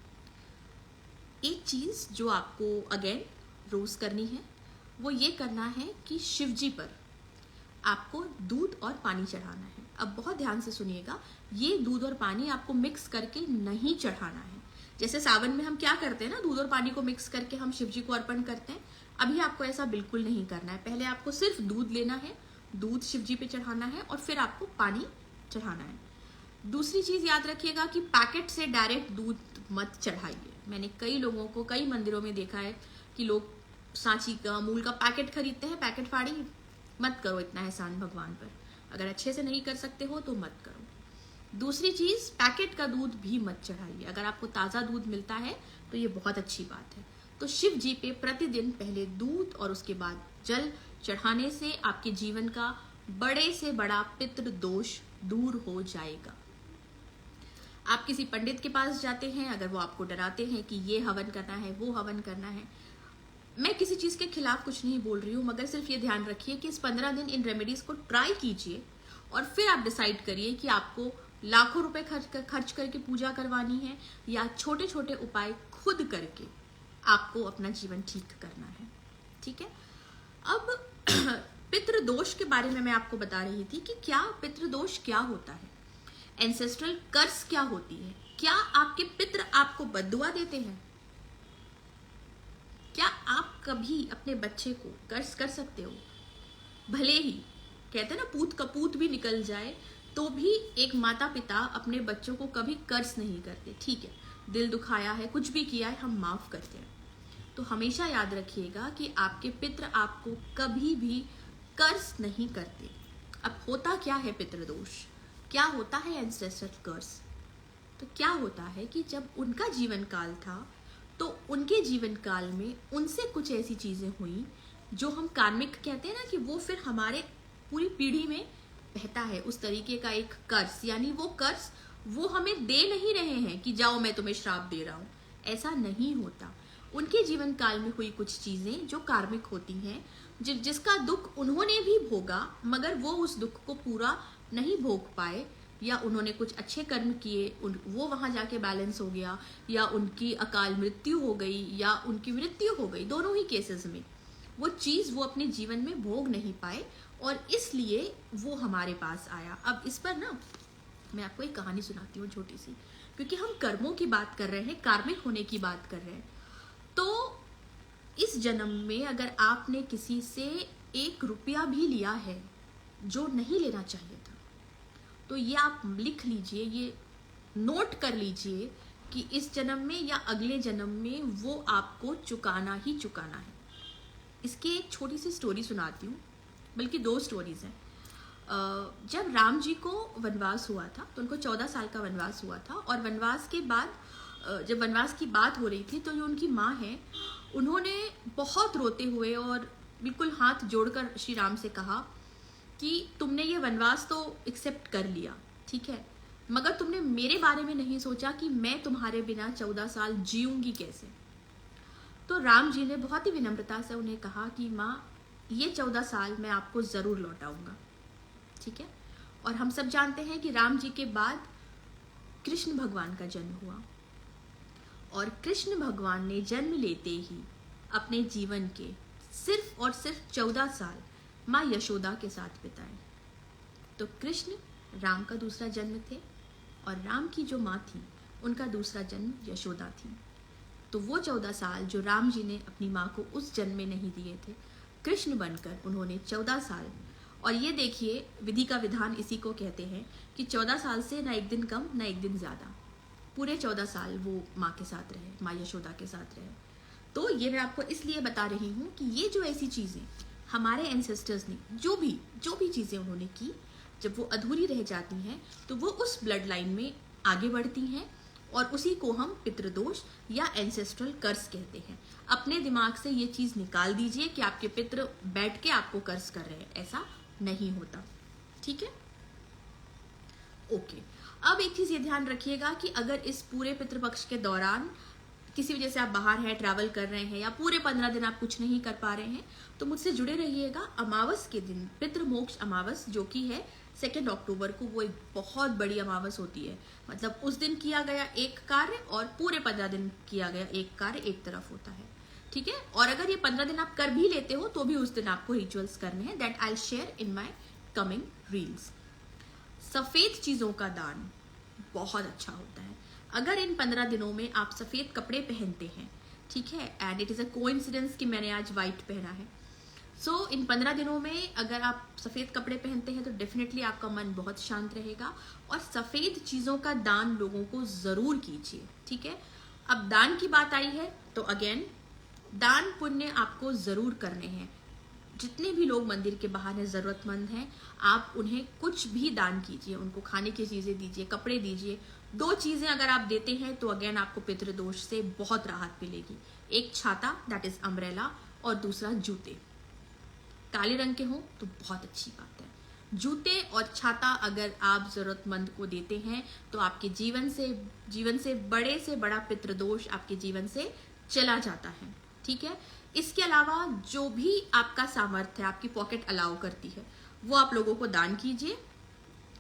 एक चीज जो आपको अगेन रोज करनी है, वो ये करना है कि शिव जी पर आपको दूध और पानी चढ़ाना है। अब बहुत ध्यान से सुनिएगा, ये दूध और पानी आपको मिक्स करके नहीं चढ़ाना है। जैसे सावन में हम क्या करते हैं ना, दूध और पानी को मिक्स करके हम शिव जी को अर्पण करते हैं। अभी आपको ऐसा बिल्कुल नहीं करना है। पहले आपको सिर्फ दूध लेना है, दूध शिव जी पे चढ़ाना है, और फिर आपको पानी चढ़ाना है। दूसरी चीज याद रखिएगा कि पैकेट से डायरेक्ट दूध मत चढ़ाइए। मैंने कई लोगों को कई मंदिरों में देखा है कि लोग सांची का, अमूल का पैकेट खरीदते हैं, पैकेट फाड़ी। मत करो इतना एहसान भगवान पर। अगर अच्छे से नहीं कर सकते हो तो मत करो। दूसरी चीज, पैकेट का दूध भी मत चढ़ाइए। अगर आपको ताजा दूध मिलता है तो ये बहुत अच्छी बात है। तो शिव जी पे प्रतिदिन पहले दूध और उसके बाद जल चढ़ाने से आपके जीवन का बड़े से बड़ा पितृ दोष दूर हो जाएगा। आप किसी पंडित के पास जाते हैं, अगर वो आपको डराते हैं कि ये हवन करना है, वो हवन करना है, मैं किसी चीज के खिलाफ कुछ नहीं बोल रही हूँ, मगर सिर्फ ये ध्यान रखिए कि इस 15 दिन इन रेमेडीज को ट्राई कीजिए और फिर आप डिसाइड करिए कि आपको लाखों रुपए खर्च करके पूजा करवानी है या छोटे छोटे उपाय खुद करके आपको अपना जीवन ठीक करना है। ठीक है, अब पितृदोष के बारे में मैं आपको बता रही थी कि क्या पितृदोष क्या होता है, एंसेस्ट्रल कर्स क्या होती है। क्या आपके पितृ आपको बद्दुआ देते हैं? क्या आप कभी अपने बच्चे को कर्ज कर सकते हो? भले ही कहते हैं ना, पूत कपूत भी निकल जाए तो भी एक माता पिता अपने बच्चों को कभी कर्ज नहीं करते। ठीक है, दिल दुखाया है, कुछ भी किया है, हम माफ करते हैं। तो हमेशा याद रखिएगा कि आपके पितृ आपको कभी भी कर्ज नहीं करते। अब होता क्या है पितृदोष, क्या होता है एंसेस्ट्रल कर्स? तो क्या होता है कि जब उनका जीवन काल था तो उनके जीवन काल में उनसे कुछ ऐसी चीजें हुई जो हम कार्मिक कहते हैं ना, कि वो फिर हमारे पूरी पीढ़ी में बहता है। उस तरीके का एक कर्ज, यानी वो कर्ज वो हमें दे नहीं रहे हैं कि जाओ मैं तुम्हें श्राप दे रहा हूं, ऐसा नहीं होता। उनके जीवन काल में हुई कुछ चीजें जो कार्मिक होती हैं, जिसका दुख उन्होंने भी भोगा, मगर वो उस दुख को पूरा नहीं भोग पाए, या उन्होंने कुछ अच्छे कर्म किए, वो वहाँ जाके बैलेंस हो गया, या उनकी अकाल मृत्यु हो गई या उनकी मृत्यु हो गई, दोनों ही केसेस में वो चीज़ वो अपने जीवन में भोग नहीं पाए और इसलिए वो हमारे पास आया। अब इस पर ना मैं आपको एक कहानी सुनाती हूँ छोटी सी, क्योंकि हम कर्मों की बात कर रहे हैं, कार्मिक होने की बात कर रहे हैं। तो इस जन्म में अगर आपने किसी से 1 रुपया भी लिया है जो नहीं लेना चाहिए था, तो ये आप लिख लीजिए, ये नोट कर लीजिए कि इस जन्म में या अगले जन्म में वो आपको चुकाना ही चुकाना है। इसकी एक छोटी सी स्टोरी सुनाती हूँ, बल्कि 2 स्टोरीज हैं। जब राम जी को वनवास हुआ था तो उनको 14 साल का वनवास हुआ था, और वनवास के बाद जब वनवास की बात हो रही थी तो जो उनकी माँ है उन्होंने बहुत रोते हुए और बिल्कुल हाथ जोड़कर श्री राम से कहा कि तुमने ये वनवास तो एक्सेप्ट कर लिया, ठीक है, मगर तुमने मेरे बारे में नहीं सोचा कि मैं तुम्हारे बिना 14 साल जीऊंगी कैसे। तो राम जी ने बहुत ही विनम्रता से उन्हें कहा कि माँ, ये 14 साल मैं आपको ज़रूर लौटाऊंगा, ठीक है। और हम सब जानते हैं कि राम जी के बाद कृष्ण भगवान का जन्म हुआ, और कृष्ण भगवान ने जन्म लेते ही अपने जीवन के सिर्फ और सिर्फ 14 साल माँ यशोदा के साथ बिताए। तो कृष्ण राम का दूसरा जन्म थे, और राम की जो माँ थी उनका दूसरा जन्म यशोदा थी। तो वो 14 साल जो राम जी ने अपनी माँ को उस जन्म में नहीं दिए थे, कृष्ण बनकर उन्होंने 14 साल, और ये देखिए विधि का विधान इसी को कहते हैं कि 14 साल से ना एक दिन कम ना एक दिन ज़्यादा, पूरे 14 साल वो माँ के साथ रहे, माँ यशोदा के साथ रहे। तो ये मैं आपको इसलिए बता रही हूँ कि ये जो ऐसी चीज़ें हमारे एंसेस्टर्स ने जो भी चीज़ें उन्होंने की, जब वो अधूरी रह जाती हैं तो वो उस ब्लड लाइन में आगे बढ़ती हैं, और उसी को हम पितृदोष या एंसेस्ट्रल कर्स कहते हैं। अपने दिमाग से ये चीज़ निकाल दीजिए कि आपके पितृ बैठ के आपको कर्स कर रहे हैं, ऐसा नहीं होता, ठीक है। ओके, अब एक चीज़ ये ध्यान रखिएगा कि अगर इस पूरे पितृपक्ष के दौरान किसी वजह से आप बाहर हैं, ट्रैवल कर रहे हैं, या पूरे 15 दिन आप कुछ नहीं कर पा रहे हैं, तो मुझसे जुड़े रहिएगा। अमावस के दिन पितृमोक्ष अमावस जो कि है 2 अक्टूबर को, वो एक बहुत बड़ी अमावस होती है। मतलब उस दिन किया गया एक कार्य और पूरे 15 दिन किया गया एक कार्य एक तरफ होता है, ठीक है। और अगर ये 15 दिन आप कर भी लेते हो तो भी उस दिन आपको रिचुअल्स करने हैं, that I will share in my coming reels. सफ़ेद चीज़ों का दान बहुत अच्छा होता है। अगर इन 15 दिनों में आप सफ़ेद कपड़े पहनते हैं, ठीक है, and it is a coincidence कि मैंने आज वाइट पहना है, सो इन 15 दिनों में अगर आप सफ़ेद कपड़े पहनते हैं तो डेफिनेटली आपका मन बहुत शांत रहेगा। और सफ़ेद चीज़ों का दान लोगों को ज़रूर कीजिए, ठीक है। अब दान की बात आई है तो अगेन दान पुण्य आपको ज़रूर करने हैं। जितने भी लोग मंदिर के बाहर हैं, ज़रूरतमंद हैं, आप उन्हें कुछ भी दान कीजिए, उनको खाने की चीज़ें दीजिए, कपड़े दीजिए। 2 चीज़ें अगर आप देते हैं तो अगेन आपको पितृदोष से बहुत राहत मिलेगी। एक छाता, दैट इज़ अम्ब्रेला, और दूसरा जूते। काले रंग के हों तो बहुत अच्छी बात है। जूते और छाता अगर आप ज़रूरतमंद को देते हैं तो आपके जीवन से बड़े से बड़ा पितृदोष आपके जीवन से चला जाता है, ठीक है। इसके अलावा जो भी आपका सामर्थ्य है, आपकी पॉकेट अलाउ करती है, वो आप लोगों को दान कीजिए।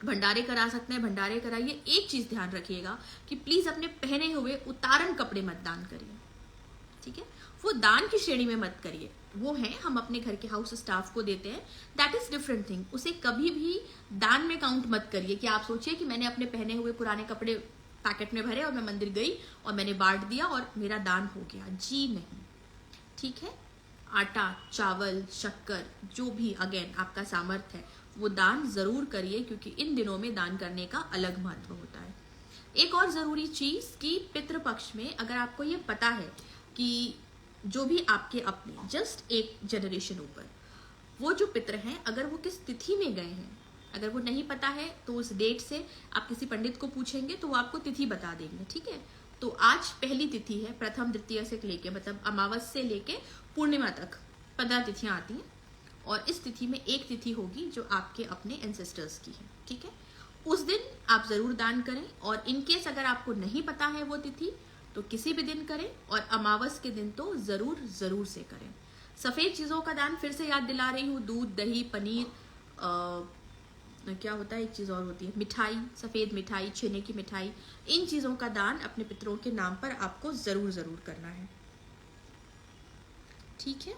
भंडारे करा सकते हैं, भंडारे कराइए। एक चीज़ ध्यान रखिएगा कि प्लीज़ अपने पहने हुए उतारन कपड़े मत दान करिए, ठीक है। वो दान की श्रेणी में मत करिए, वो है हम अपने घर के हाउस स्टाफ को देते हैं, दैट इज़ डिफरेंट थिंग। उसे कभी भी दान में काउंट मत करिए कि आप सोचिए कि मैंने अपने पहने हुए पुराने कपड़े पैकेट में भरे और मैं मंदिर गई और मैंने बांट दिया और मेरा दान हो गया। जी नहीं, ठीक है। आटा, चावल, शक्कर, जो भी अगेन आपका सामर्थ्य है वो दान ज़रूर करिए, क्योंकि इन दिनों में दान करने का अलग महत्व होता है। एक और ज़रूरी चीज़ कि पितृपक्ष में अगर आपको ये पता है कि जो भी आपके अपने जस्ट एक जनरेशन ऊपर वो जो पितृ हैं, अगर वो किस तिथि में गए हैं, अगर वो नहीं पता है तो उस डेट से आप किसी पंडित को पूछेंगे तो वो आपको तिथि बता देंगे, ठीक है। तो आज पहली तिथि है, प्रथम द्वितीय से लेके मतलब अमावस से लेके पूर्णिमा तक 15 तिथियां आती हैं, और इस तिथि में एक तिथि होगी जो आपके अपने एंसेस्टर्स की है, ठीक है। उस दिन आप ज़रूर दान करें, और इनकेस अगर आपको नहीं पता है वो तिथि तो किसी भी दिन करें, और अमावस के दिन तो ज़रूर से करें। सफ़ेद चीज़ों का दान फिर से याद दिला रही हूँ, दूध, दही, पनीर, क्या होता है, एक चीज़ और होती है मिठाई, सफ़ेद मिठाई, छेने की मिठाई, इन चीज़ों का दान अपने पितरों के नाम पर आपको ज़रूर करना है। ठीक है,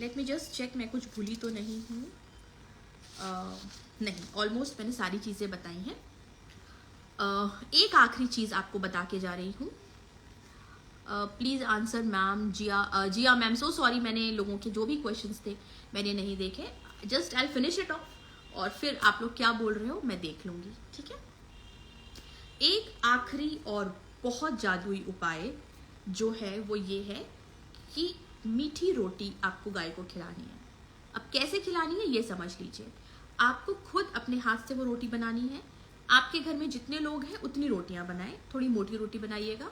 लेट मी जस्ट चेक, मैं कुछ भूली तो नहीं हूँ। नहीं, ऑलमोस्ट मैंने सारी चीज़ें बताई हैं। एक आखिरी चीज़ आपको बता के जा रही हूँ। Please answer ma'am, Jiya ma'am, so sorry, मैंने लोगों के जो भी क्वेश्चंस थे मैंने नहीं देखे। Just I finish it of और फिर आप लोग क्या बोल रहे हो मैं देख लूँगी। ठीक है, एक आखिरी और बहुत जादुई उपाय जो है वो ये है कि मीठी रोटी आपको गाय को खिलानी है। अब कैसे खिलानी है ये समझ लीजिए। आपको खुद अपने हाथ से वो रोटी बनानी है। आपके घर में जितने लोग हैं उतनी रोटियां बनाएं, थोड़ी मोटी रोटी बनाइएगा,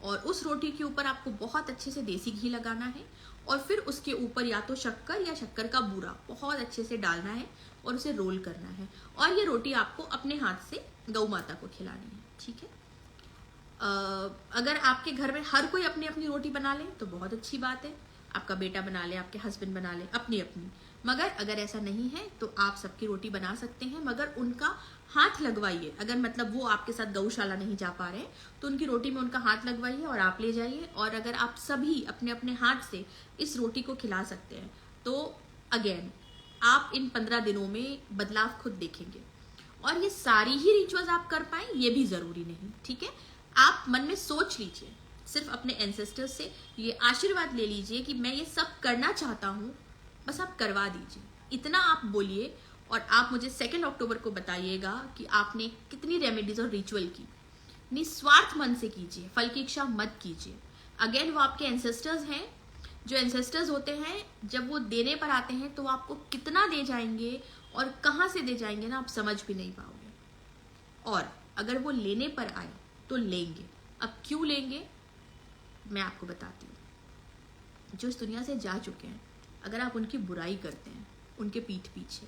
और उस रोटी के ऊपर आपको बहुत अच्छे से देसी घी लगाना है, और फिर उसके ऊपर या तो शक्कर या शक्कर का बूरा बहुत अच्छे से डालना है और उसे रोल करना है, और ये रोटी आपको अपने हाथ से गौ माता को खिलानी है। ठीक है, अगर आपके घर में हर कोई अपनी अपनी रोटी बना ले तो बहुत अच्छी बात है, आपका बेटा बना ले, आपके हस्बैंड बना ले अपनी अपनी। मगर अगर ऐसा नहीं है तो आप सबकी रोटी बना सकते हैं, मगर उनका हाथ लगवाइए। अगर मतलब वो आपके साथ गौशाला नहीं जा पा रहे तो उनकी रोटी में उनका हाथ लगवाइए और आप ले जाइए। और अगर आप सभी अपने अपने हाथ से इस रोटी को खिला सकते हैं तो अगेन आप इन 15 दिनों में बदलाव खुद देखेंगे। और ये सारी ही रिचुअल्स आप कर पाए ये भी जरूरी नहीं। ठीक है, आप मन में सोच लीजिए, सिर्फ अपने एंसेस्टर्स से ये आशीर्वाद ले लीजिए कि मैं ये सब करना चाहता हूँ, बस आप करवा दीजिए। इतना आप बोलिए और आप मुझे 2 अक्टूबर को बताइएगा कि आपने कितनी रेमेडीज और रिचुअल की। निस्वार्थ मन से कीजिए, फल की इच्छा मत कीजिए। अगेन वो आपके एंसेस्टर्स हैं। जो एंसेस्टर्स होते हैं जब वो देने पर आते हैं तो वो आपको कितना दे जाएंगे और कहाँ से दे जाएंगे ना, आप समझ भी नहीं पाओगे। और अगर वो लेने पर आए तो लेंगे। अब क्यों लेंगे मैं आपको बताती हूँ। जो इस दुनिया से जा चुके हैं, अगर आप उनकी बुराई करते हैं उनके पीठ पीछे,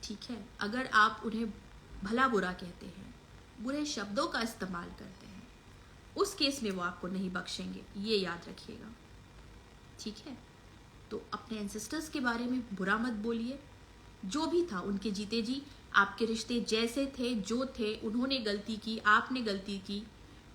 ठीक है, अगर आप उन्हें भला बुरा कहते हैं, बुरे शब्दों का इस्तेमाल करते हैं, उस केस में वो आपको नहीं बख्शेंगे, ये याद रखिएगा। ठीक है, तो अपने एंसेस्टर्स के बारे में बुरा मत बोलिए। जो भी था उनके जीते जी आपके रिश्ते जैसे थे, जो थे, उन्होंने गलती की, आपने गलती की,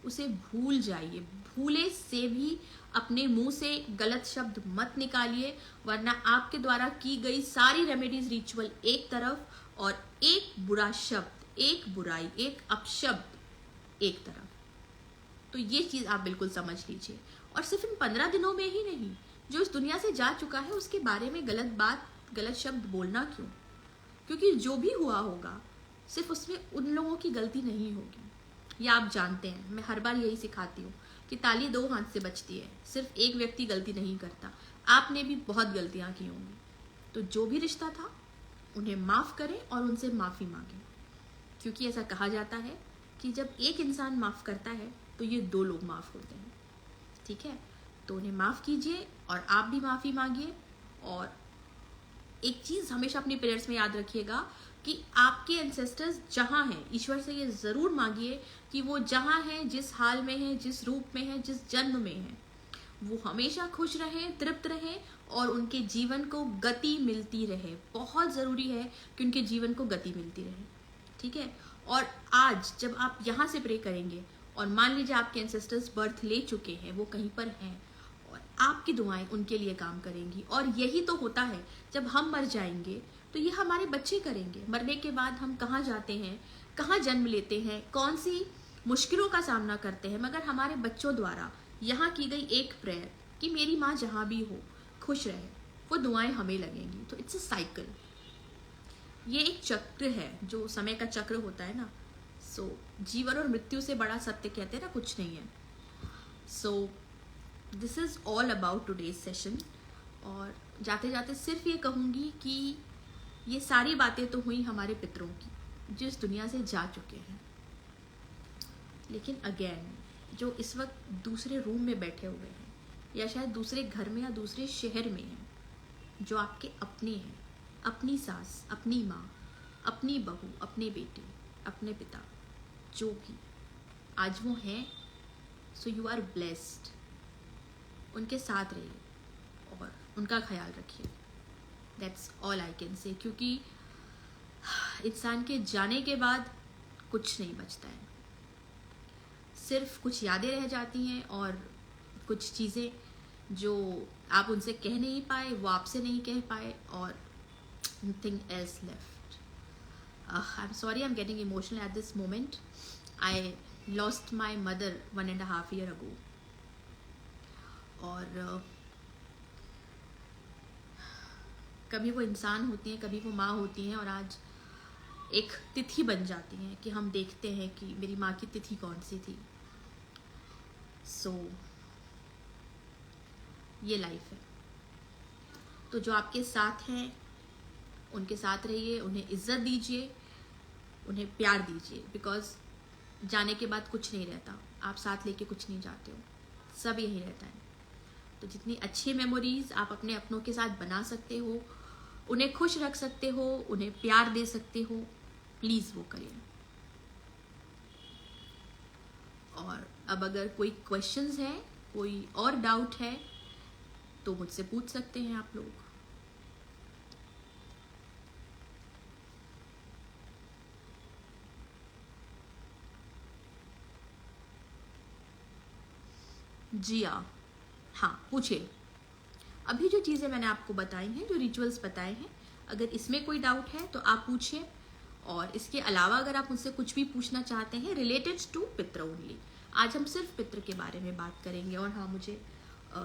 उसे भूल जाइए। भूले से भी अपने मुंह से गलत शब्द मत निकालिए, वरना आपके द्वारा की गई सारी रेमेडीज रिचुअल एक तरफ और एक बुरा शब्द, एक बुराई, एक अपशब्द एक तरफ। तो ये चीज आप बिल्कुल समझ लीजिए। और सिर्फ इन 15 दिनों में ही नहीं, जो इस दुनिया से जा चुका है उसके बारे में गलत बात, गलत शब्द बोलना क्यों? क्योंकि जो भी हुआ होगा सिर्फ उसमें उन लोगों की गलती नहीं होगी। या आप जानते हैं, मैं हर बार यही सिखाती हूँ कि ताली 2 हाथ से बजती है, सिर्फ एक व्यक्ति गलती नहीं करता। आपने भी बहुत गलतियां की होंगी, तो जो भी रिश्ता था उन्हें माफ करें और उनसे माफी मांगें। क्योंकि ऐसा कहा जाता है कि जब एक इंसान माफ करता है तो ये 2 लोग माफ होते हैं। ठीक है, तो उन्हें माफ कीजिए और आप भी माफी मांगिए। और एक चीज हमेशा अपनी प्रेयर्स में याद रखिएगा कि आपके एंसेस्टर्स जहां हैं, ईश्वर से ये जरूर मांगिए कि वो जहां हैं, जिस हाल में हैं, जिस रूप में हैं, जिस जन्म में हैं, वो हमेशा खुश रहें, तृप्त रहें और उनके जीवन को गति मिलती रहे। बहुत जरूरी है कि उनके जीवन को गति मिलती रहे। ठीक है, और आज जब आप यहाँ से प्रे करेंगे और मान लीजिए आपके एंसेस्टर्स बर्थ ले चुके हैं, वो कहीं पर हैं, और आपकी दुआएं उनके लिए काम करेंगी। और यही तो होता है, जब हम मर जाएंगे तो ये हमारे बच्चे करेंगे। मरने के बाद हम कहाँ जाते हैं, कहाँ जन्म लेते हैं, कौन सी मुश्किलों का सामना करते हैं, मगर हमारे बच्चों द्वारा यहाँ की गई एक प्रेयर कि मेरी माँ जहाँ भी हो खुश रहे, वो दुआएं हमें लगेंगी। तो इट्स अ साइकिल, ये एक चक्र है, जो समय का चक्र होता है ना। सो जीवन और मृत्यु से बड़ा सत्य कहते हैं ना, कुछ नहीं है। So this is all about today's session. और जाते जाते सिर्फ ये कहूँगी कि ये सारी बातें तो हुई हमारे पितरों की जो इस दुनिया से जा चुके हैं, लेकिन अगेन जो इस वक्त दूसरे रूम में बैठे हुए हैं या शायद दूसरे घर में या दूसरे शहर में हैं, जो आपके अपने हैं, अपनी सास, अपनी माँ, अपनी बहू, अपने बेटे, अपने पिता, जो भी आज वो हैं, सो यू आर ब्लेस्ड। उनके साथ रहिए और उनका ख्याल रखिए। That's all I can say, क्योंकि इंसान के जाने के बाद कुछ नहीं बचता है, सिर्फ कुछ यादें रह जाती हैं और कुछ चीज़ें जो आप उनसे कह नहीं पाए, वो आपसे नहीं कह पाए, और nothing else left. I'm sorry, I'm getting emotional at this moment. I lost my mother 1.5 years ago. और कभी वो इंसान होती हैं, कभी वो माँ होती हैं, और आज एक तिथि बन जाती हैं कि हम देखते हैं कि मेरी माँ की तिथि कौन सी थी. ये लाइफ है. तो जो आपके साथ हैं उनके साथ रहिए, उन्हें इज्जत दीजिए, उन्हें प्यार दीजिए, बिकॉज जाने के बाद कुछ नहीं रहता. आप साथ लेके कुछ नहीं जाते हो, सब यही रहता है. तो जितनी अच्छी मेमोरीज आप अपने अपनों के साथ बना सकते हो, उन्हें खुश रख सकते हो, उन्हें प्यार दे सकते हो, प्लीज़ वो करिए. और अब अगर कोई क्वेश्चंस हैं, कोई और डाउट है, तो मुझसे पूछ सकते हैं आप लोग. जिया, हाँ पूछिए. अभी जो चीज़ें मैंने आपको बताई हैं, जो रिचुअल्स बताए हैं, अगर इसमें कोई डाउट है तो आप पूछिए. और इसके अलावा अगर आप मुझसे कुछ भी पूछना चाहते हैं रिलेटेड टू पितृ ओनली, आज हम सिर्फ पितृ के बारे में बात करेंगे. और हाँ, मुझे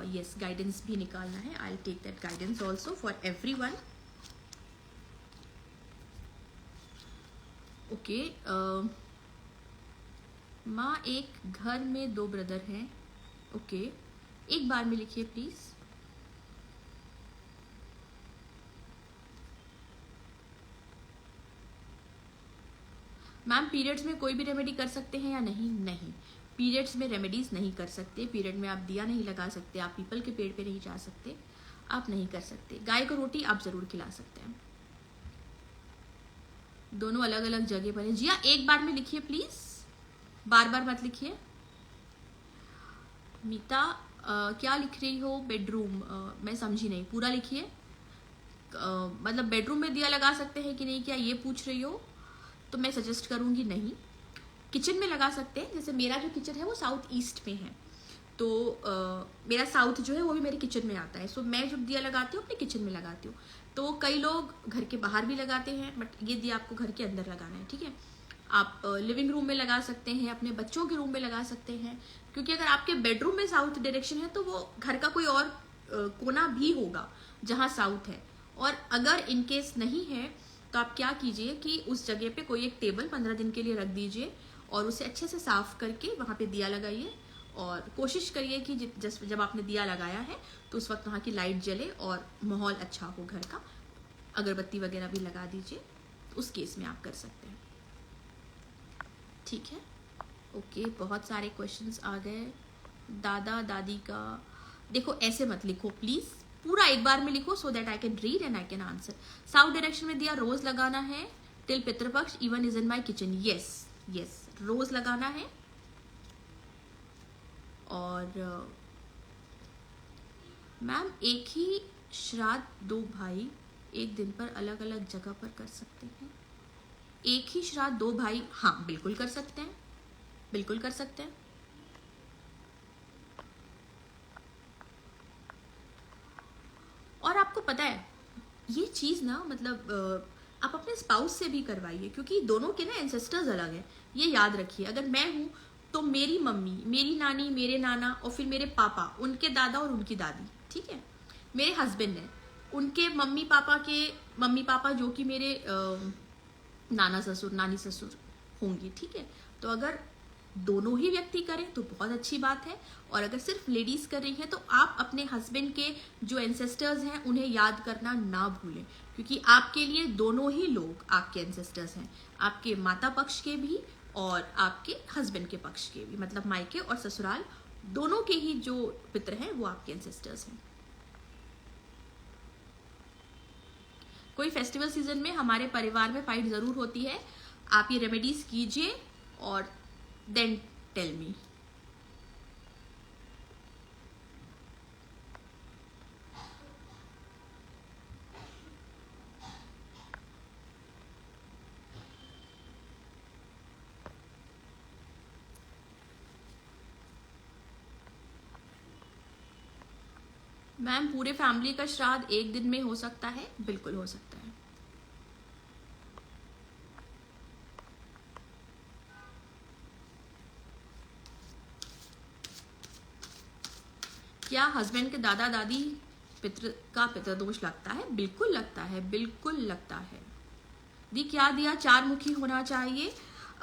यस गाइडेंस भी निकालना है. I will take that guidance also for everyone. Okay. माँ, एक घर में 2 ब्रदर हैं. ओके, एक बार में लिखिए प्लीज. मैम, पीरियड्स में कोई भी रेमेडी कर सकते हैं या नहीं? नहीं, पीरियड्स में रेमेडीज नहीं कर सकते. पीरियड में आप दिया नहीं लगा सकते, आप पीपल के पेड़ पे नहीं जा सकते, आप नहीं कर सकते. गाय को रोटी आप जरूर खिला सकते हैं. दोनों अलग अलग जगह पर है. जी हाँ, एक बार में लिखिए प्लीज, बार बार मत लिखिए. मीता, क्या लिख रही हो? बेडरूम? मैं समझी नहीं, पूरा लिखिए. मतलब बेडरूम में दिया लगा सकते हैं कि नहीं, क्या ये पूछ रही हो? तो मैं सजेस्ट करूंगी नहीं. किचन में लगा सकते हैं. जैसे मेरा जो किचन है वो साउथ ईस्ट में है, तो मेरा साउथ जो है वो भी मेरे किचन में आता है. सो मैं जब दिया लगाती हूँ अपने किचन में लगाती हूँ. तो कई लोग घर के बाहर भी लगाते हैं, बट ये दिया आपको घर के अंदर लगाना है. ठीक है, आप लिविंग रूम में लगा सकते हैं, अपने बच्चों के रूम में लगा सकते हैं, क्योंकि अगर आपके बेडरूम में साउथ डायरेक्शन है तो वो घर का कोई और कोना भी होगा जहाँ साउथ है. और अगर इनकेस नहीं है तो आप क्या कीजिए कि उस जगह पे कोई एक टेबल 15 दिन के लिए रख दीजिए और उसे अच्छे से साफ करके वहाँ पे दिया लगाइए. और कोशिश करिए कि जब आपने दिया लगाया है तो उस वक्त वहाँ की लाइट जले और माहौल अच्छा हो घर का. अगरबत्ती वगैरह भी लगा दीजिए, उस केस में आप कर सकते हैं. ठीक है, ओके. बहुत सारे क्वेश्चंस आ गए. दादा दादी का देखो, ऐसे मत लिखो प्लीज, पूरा एक बार में लिखो so that I can read and I can answer. South direction में दिया रोज लगाना है till Pitrupaksha. Even is in my kitchen. Yes yes, रोज लगाना है. और मैम, एक ही श्राद्ध 2 भाई एक दिन पर अलग अलग जगह पर कर सकते हैं? एक ही श्राद्ध 2 भाई, हाँ बिल्कुल कर सकते हैं, बिल्कुल कर सकते हैं. और आपको पता है ये चीज़ ना, मतलब आप अपने स्पाउस से भी करवाइए, क्योंकि दोनों के ना एंसेस्टर्स अलग हैं. ये याद रखिए, अगर मैं हूँ तो मेरी मम्मी, मेरी नानी, मेरे नाना, और फिर मेरे पापा, उनके दादा और उनकी दादी. ठीक है, मेरे हस्बैंड हैं, उनके मम्मी पापा के मम्मी पापा जो कि मेरे नाना ससुर, नानी ससुर होंगी. ठीक है, तो अगर दोनों ही व्यक्ति करें तो बहुत अच्छी बात है. और अगर सिर्फ लेडीज कर रही हैं तो आप अपने हस्बैंड के जो एंसेस्टर्स हैं उन्हें याद करना ना भूलें, क्योंकि आपके लिए दोनों ही लोग आपके एंसेस्टर्स हैं, आपके माता पक्ष के भी और आपके हस्बैंड के पक्ष के भी. मतलब मायके और ससुराल दोनों के ही जो पितर हैं वो आपके एंसेस्टर्स हैं. कोई फेस्टिवल सीजन में हमारे परिवार में फाइट जरूर होती है. आप ये रेमेडीज कीजिए और देन टेल मी. मैम पूरे फैमिली का श्राद्ध एक दिन में हो सकता है? बिल्कुल हो सकता है। क्या हस्बैंड के दादा दादी पितृदोष लगता है? बिल्कुल लगता है, बिल्कुल लगता है। क्या दिया चार मुखी होना चाहिए?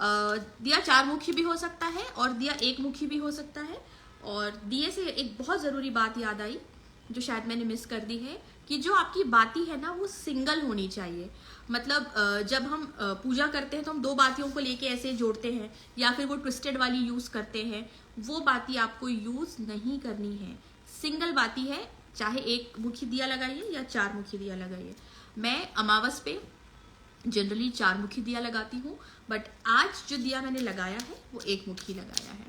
दिया चार मुखी भी हो सकता है और दिया एक मुखी भी हो सकता है। और दिए से एक बहुत ज़रूरी बात याद आई जो शायद मैंने मिस कर दी है, कि जो आपकी बाती है ना वो सिंगल होनी चाहिए। मतलब जब हम पूजा करते हैं तो हम दो बातियों को लेके ऐसे जोड़ते हैं, या फिर वो ट्विस्टेड वाली यूज़ करते हैं, वो बाती आपको यूज़ नहीं करनी है। सिंगल बाती है, चाहे एक मुखी दिया लगाइए या चार मुखी दिया लगाइए। मैं अमावस पे जनरली चार मुखी दिया लगाती हूँ, बट आज जो दिया मैंने लगाया है वो एक मुखी लगाया है।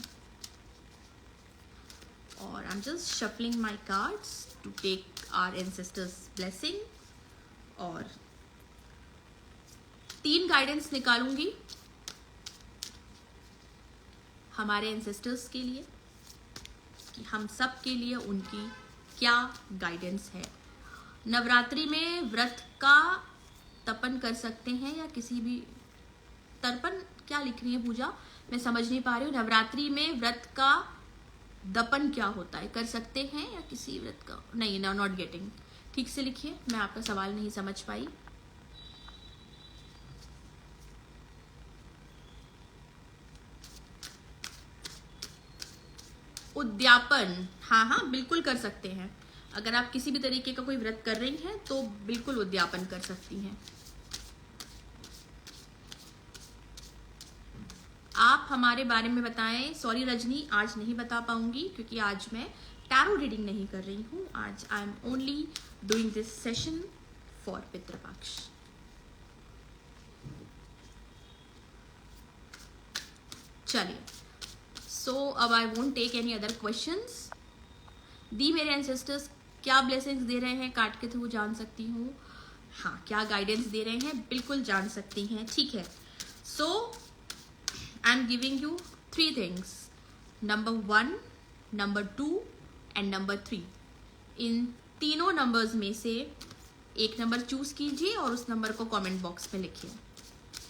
और I am just shuffling my cards to take our ancestors blessing. और 3 गाइडेंस निकालूंगी हमारे एंसेस्टर्स के लिए, कि हम सब के लिए उनकी क्या गाइडेंस है। नवरात्रि में व्रत का तपन कर सकते हैं या किसी भी तर्पण, क्या लिख रही है पूजा, मैं समझ नहीं पा रही हूँ। नवरात्रि में व्रत का दपन क्या होता है, कर सकते हैं या किसी व्रत का? नहीं, नॉट गेटिंग। ठीक से लिखिए, मैं आपका सवाल नहीं समझ पाई। उद्यापन, हाँ हाँ बिल्कुल कर सकते हैं। अगर आप किसी भी तरीके का कोई व्रत कर रही हैं तो बिल्कुल उद्यापन कर सकती हैं। आप हमारे बारे में बताएं। सॉरी रजनी, आज नहीं बता पाऊंगी क्योंकि आज मैं टैरो रीडिंग नहीं कर रही हूँ। आज I am only doing this session for Pitrupaksha. चलिए, सो अब I won't take any other questions. दी मेरे एंसेस्टर्स क्या ब्लेसिंग्स दे रहे हैं कार्ड के थ्रू जान सकती हूँ। हाँ, क्या गाइडेंस दे रहे हैं बिल्कुल जान सकती हैं। ठीक है, so I am giving you 3 things, number 1, number 2 and number 3। इन तीनों नंबर्स में से एक नंबर चूज कीजिए और उस नंबर को कमेंट बॉक्स में लिखिए।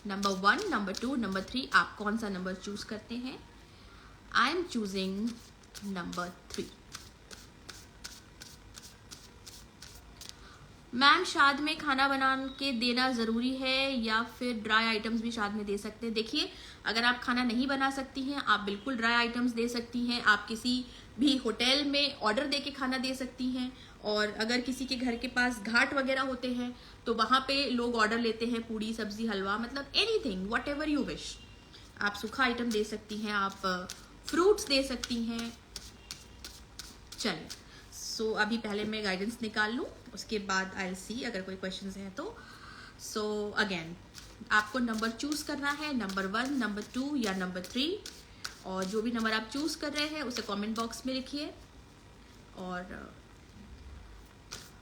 नंबर 1, नंबर 2, नंबर 3, आप कौन सा नंबर चूज करते हैं? I am choosing number 3। Ma'am शाद में खाना बना के देना ज़रूरी है या फिर ड्राई आइटम्स भी शाद में दे सकते हैं? देखिए, अगर आप खाना नहीं बना सकती हैं आप बिल्कुल ड्राई आइटम्स दे सकती हैं। आप किसी भी होटल में ऑर्डर दे के खाना दे सकती हैं। और अगर किसी के घर के पास घाट वगैरह होते हैं तो वहाँ पे लोग ऑर्डर लेते हैं पूड़ी सब्जी हलवा, मतलब anything what ever you wish. आप सूखा आइटम दे सकती हैं, आप फ्रूट्स दे सकती हैं। चलिए, सो अभी पहले मैं गाइडेंस निकाल लूँ, उसके बाद आई सी अगर कोई क्वेश्चंस हैं तो। सो अगेन आपको नंबर चूज करना है, नंबर 1, नंबर 2 या नंबर 3। और जो भी नंबर आप चूज कर रहे हैं उसे कमेंट बॉक्स में लिखिए। और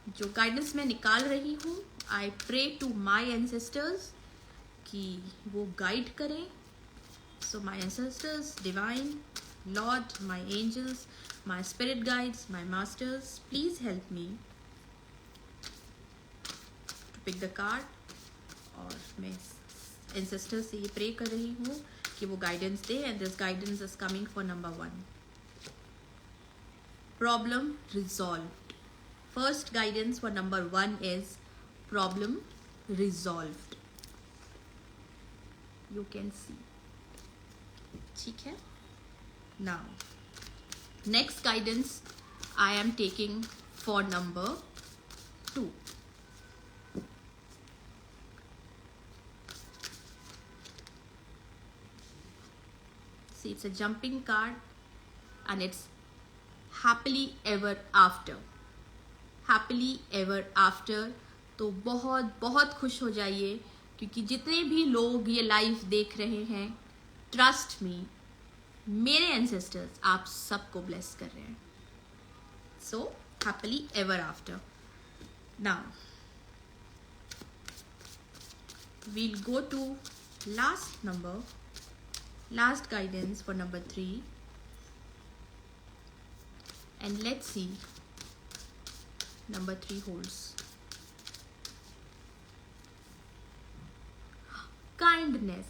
जो गाइडेंस मैं निकाल रही हूँ, I pray to my ancestors कि वो गाइड करें। So my ancestors, divine Lord, my angels, my spirit guides, my masters, please help me to pick the card। और मैं ancestors से ये प्रे कर रही हूँ कि वो guidance they. And this guidance is coming for number 1, problem resolved. First guidance for number 1 is problem resolved, you can see. ठीक है, now next guidance I am taking for number 2। See, it's a jumping card and it's happily ever after। happily ever after, तो बहुत बहुत खुश हो जाइए क्योंकि जितने भी लोग ये लाइव देख रहे हैं, ट्रस्ट मी, मेरे एंसेस्टर्स आप सबको ब्लेस कर रहे हैं। So happily ever after. Now we'll go to last number, last guidance for number 3 and let's see Number 3 holds kindness.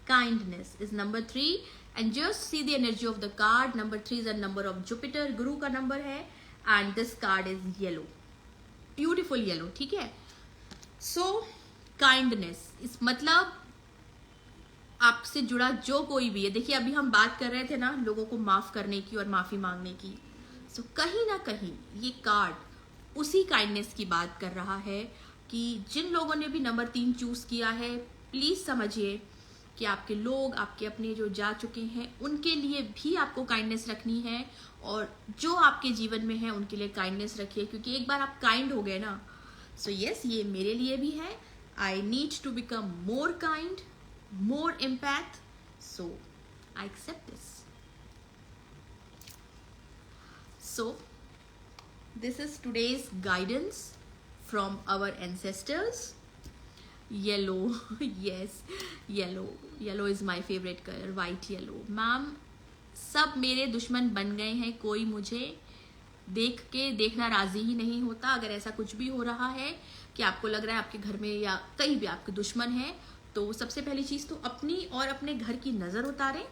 Kindness is number 3 and just see the energy of the card. Number 3 is a number of Jupiter, गुरु का number है, and this card is yellow, beautiful yellow. ठीक है, so kindness इस मतलब आपसे जुड़ा जो कोई भी है. देखिए अभी हम बात कर रहे थे ना लोगों को माफ करने की और माफी मांगने की, सो कहीं ना कहीं ये कार्ड उसी काइंडनेस की बात कर रहा है कि जिन लोगों ने भी नंबर 3 चूज किया है, प्लीज समझिए कि आपके लोग, आपके अपने जो जा चुके हैं, उनके लिए भी आपको काइंडनेस रखनी है, और जो आपके जीवन में है उनके लिए काइंडनेस रखिए, क्योंकि एक बार आप काइंड हो गए ना, सो यस ये मेरे लिए भी है. I need to become more kind, more empath, so I accept this. So this is today's guidance from our ancestors. Yellow, yes, yellow is my favorite color, white yellow. Ma'am सब मेरे दुश्मन बन गए हैं, कोई मुझे देखना राजी ही नहीं होता. अगर ऐसा कुछ भी हो रहा है कि आपको लग रहा है आपके घर में या कहीं भी आपके दुश्मन है, तो सबसे पहली चीज तो अपनी और अपने घर की नजर उतारें.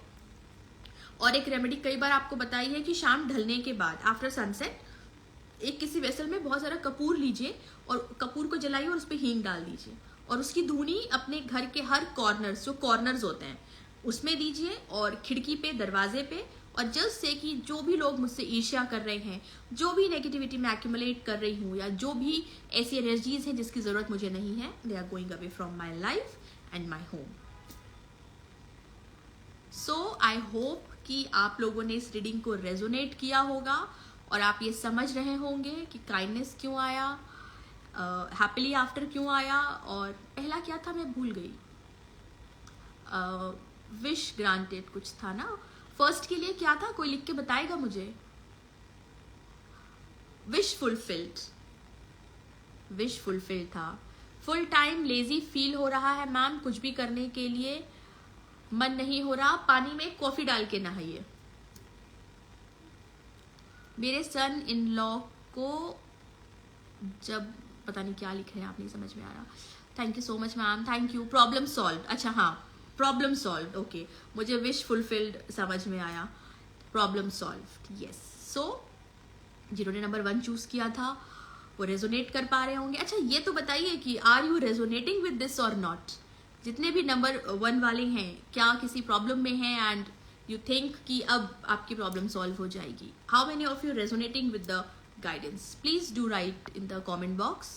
और एक रेमेडी कई बार आपको बताई है कि शाम ढलने के बाद आफ्टर सनसेट एक किसी वेसल में बहुत सारा कपूर लीजिए और कपूर को जलाइए और उस पर हींग डाल दीजिए और उसकी धुनी अपने घर के हर कॉर्नर्स, जो कॉर्नर्स होते हैं, उसमें दीजिए और खिड़की पे, दरवाजे पे. और जस्ट से कि जो भी लोग मुझसे ईर्ष्या कर रहे हैं, जो भी नेगेटिविटी में एक्यूमुलेट कर रही हूँ, या जो भी ऐसी एनर्जीज हैं जिसकी जरूरत मुझे नहीं है, they are going away from my life and my home. So I hope कि आप लोगों ने इस रीडिंग को रेजोनेट किया होगा और आप ये समझ रहे होंगे कि काइंडनेस क्यों आया, हैप्पीली आफ्टर क्यों आया, और पहला क्या था मैं भूल गई. विश ग्रांटेड कुछ था ना. फर्स्ट के लिए क्या था, कोई लिख के बताएगा मुझे. विश फुलफिल्ड था. फुल टाइम लेजी फील हो रहा है मैम, कुछ भी करने के लिए मन नहीं हो रहा, पानी में कॉफी डाल के नहाइए. मेरे सन इन लॉ को जब, पता नहीं क्या लिख रहे हैं आप, नहीं समझ में आ रहा. Thank you so much ma'am, thank you. Problem solve, अच्छा हाँ प्रॉब्लम सॉल्व, ओके, मुझे विश फुलफिल्ड समझ में आया, प्रॉब्लम सॉल्व, यस. सो जिन्होंने नंबर 1 चूज किया था वो रेजोनेट कर पा रहे होंगे. अच्छा ये तो बताइए कि are you resonating with this और नॉट. जितने भी नंबर 1 वाले हैं, क्या किसी प्रॉब्लम में हैं एंड यू थिंक कि अब आपकी प्रॉब्लम सॉल्व हो जाएगी. How many of you resonating with the guidance, please do write in the comment box.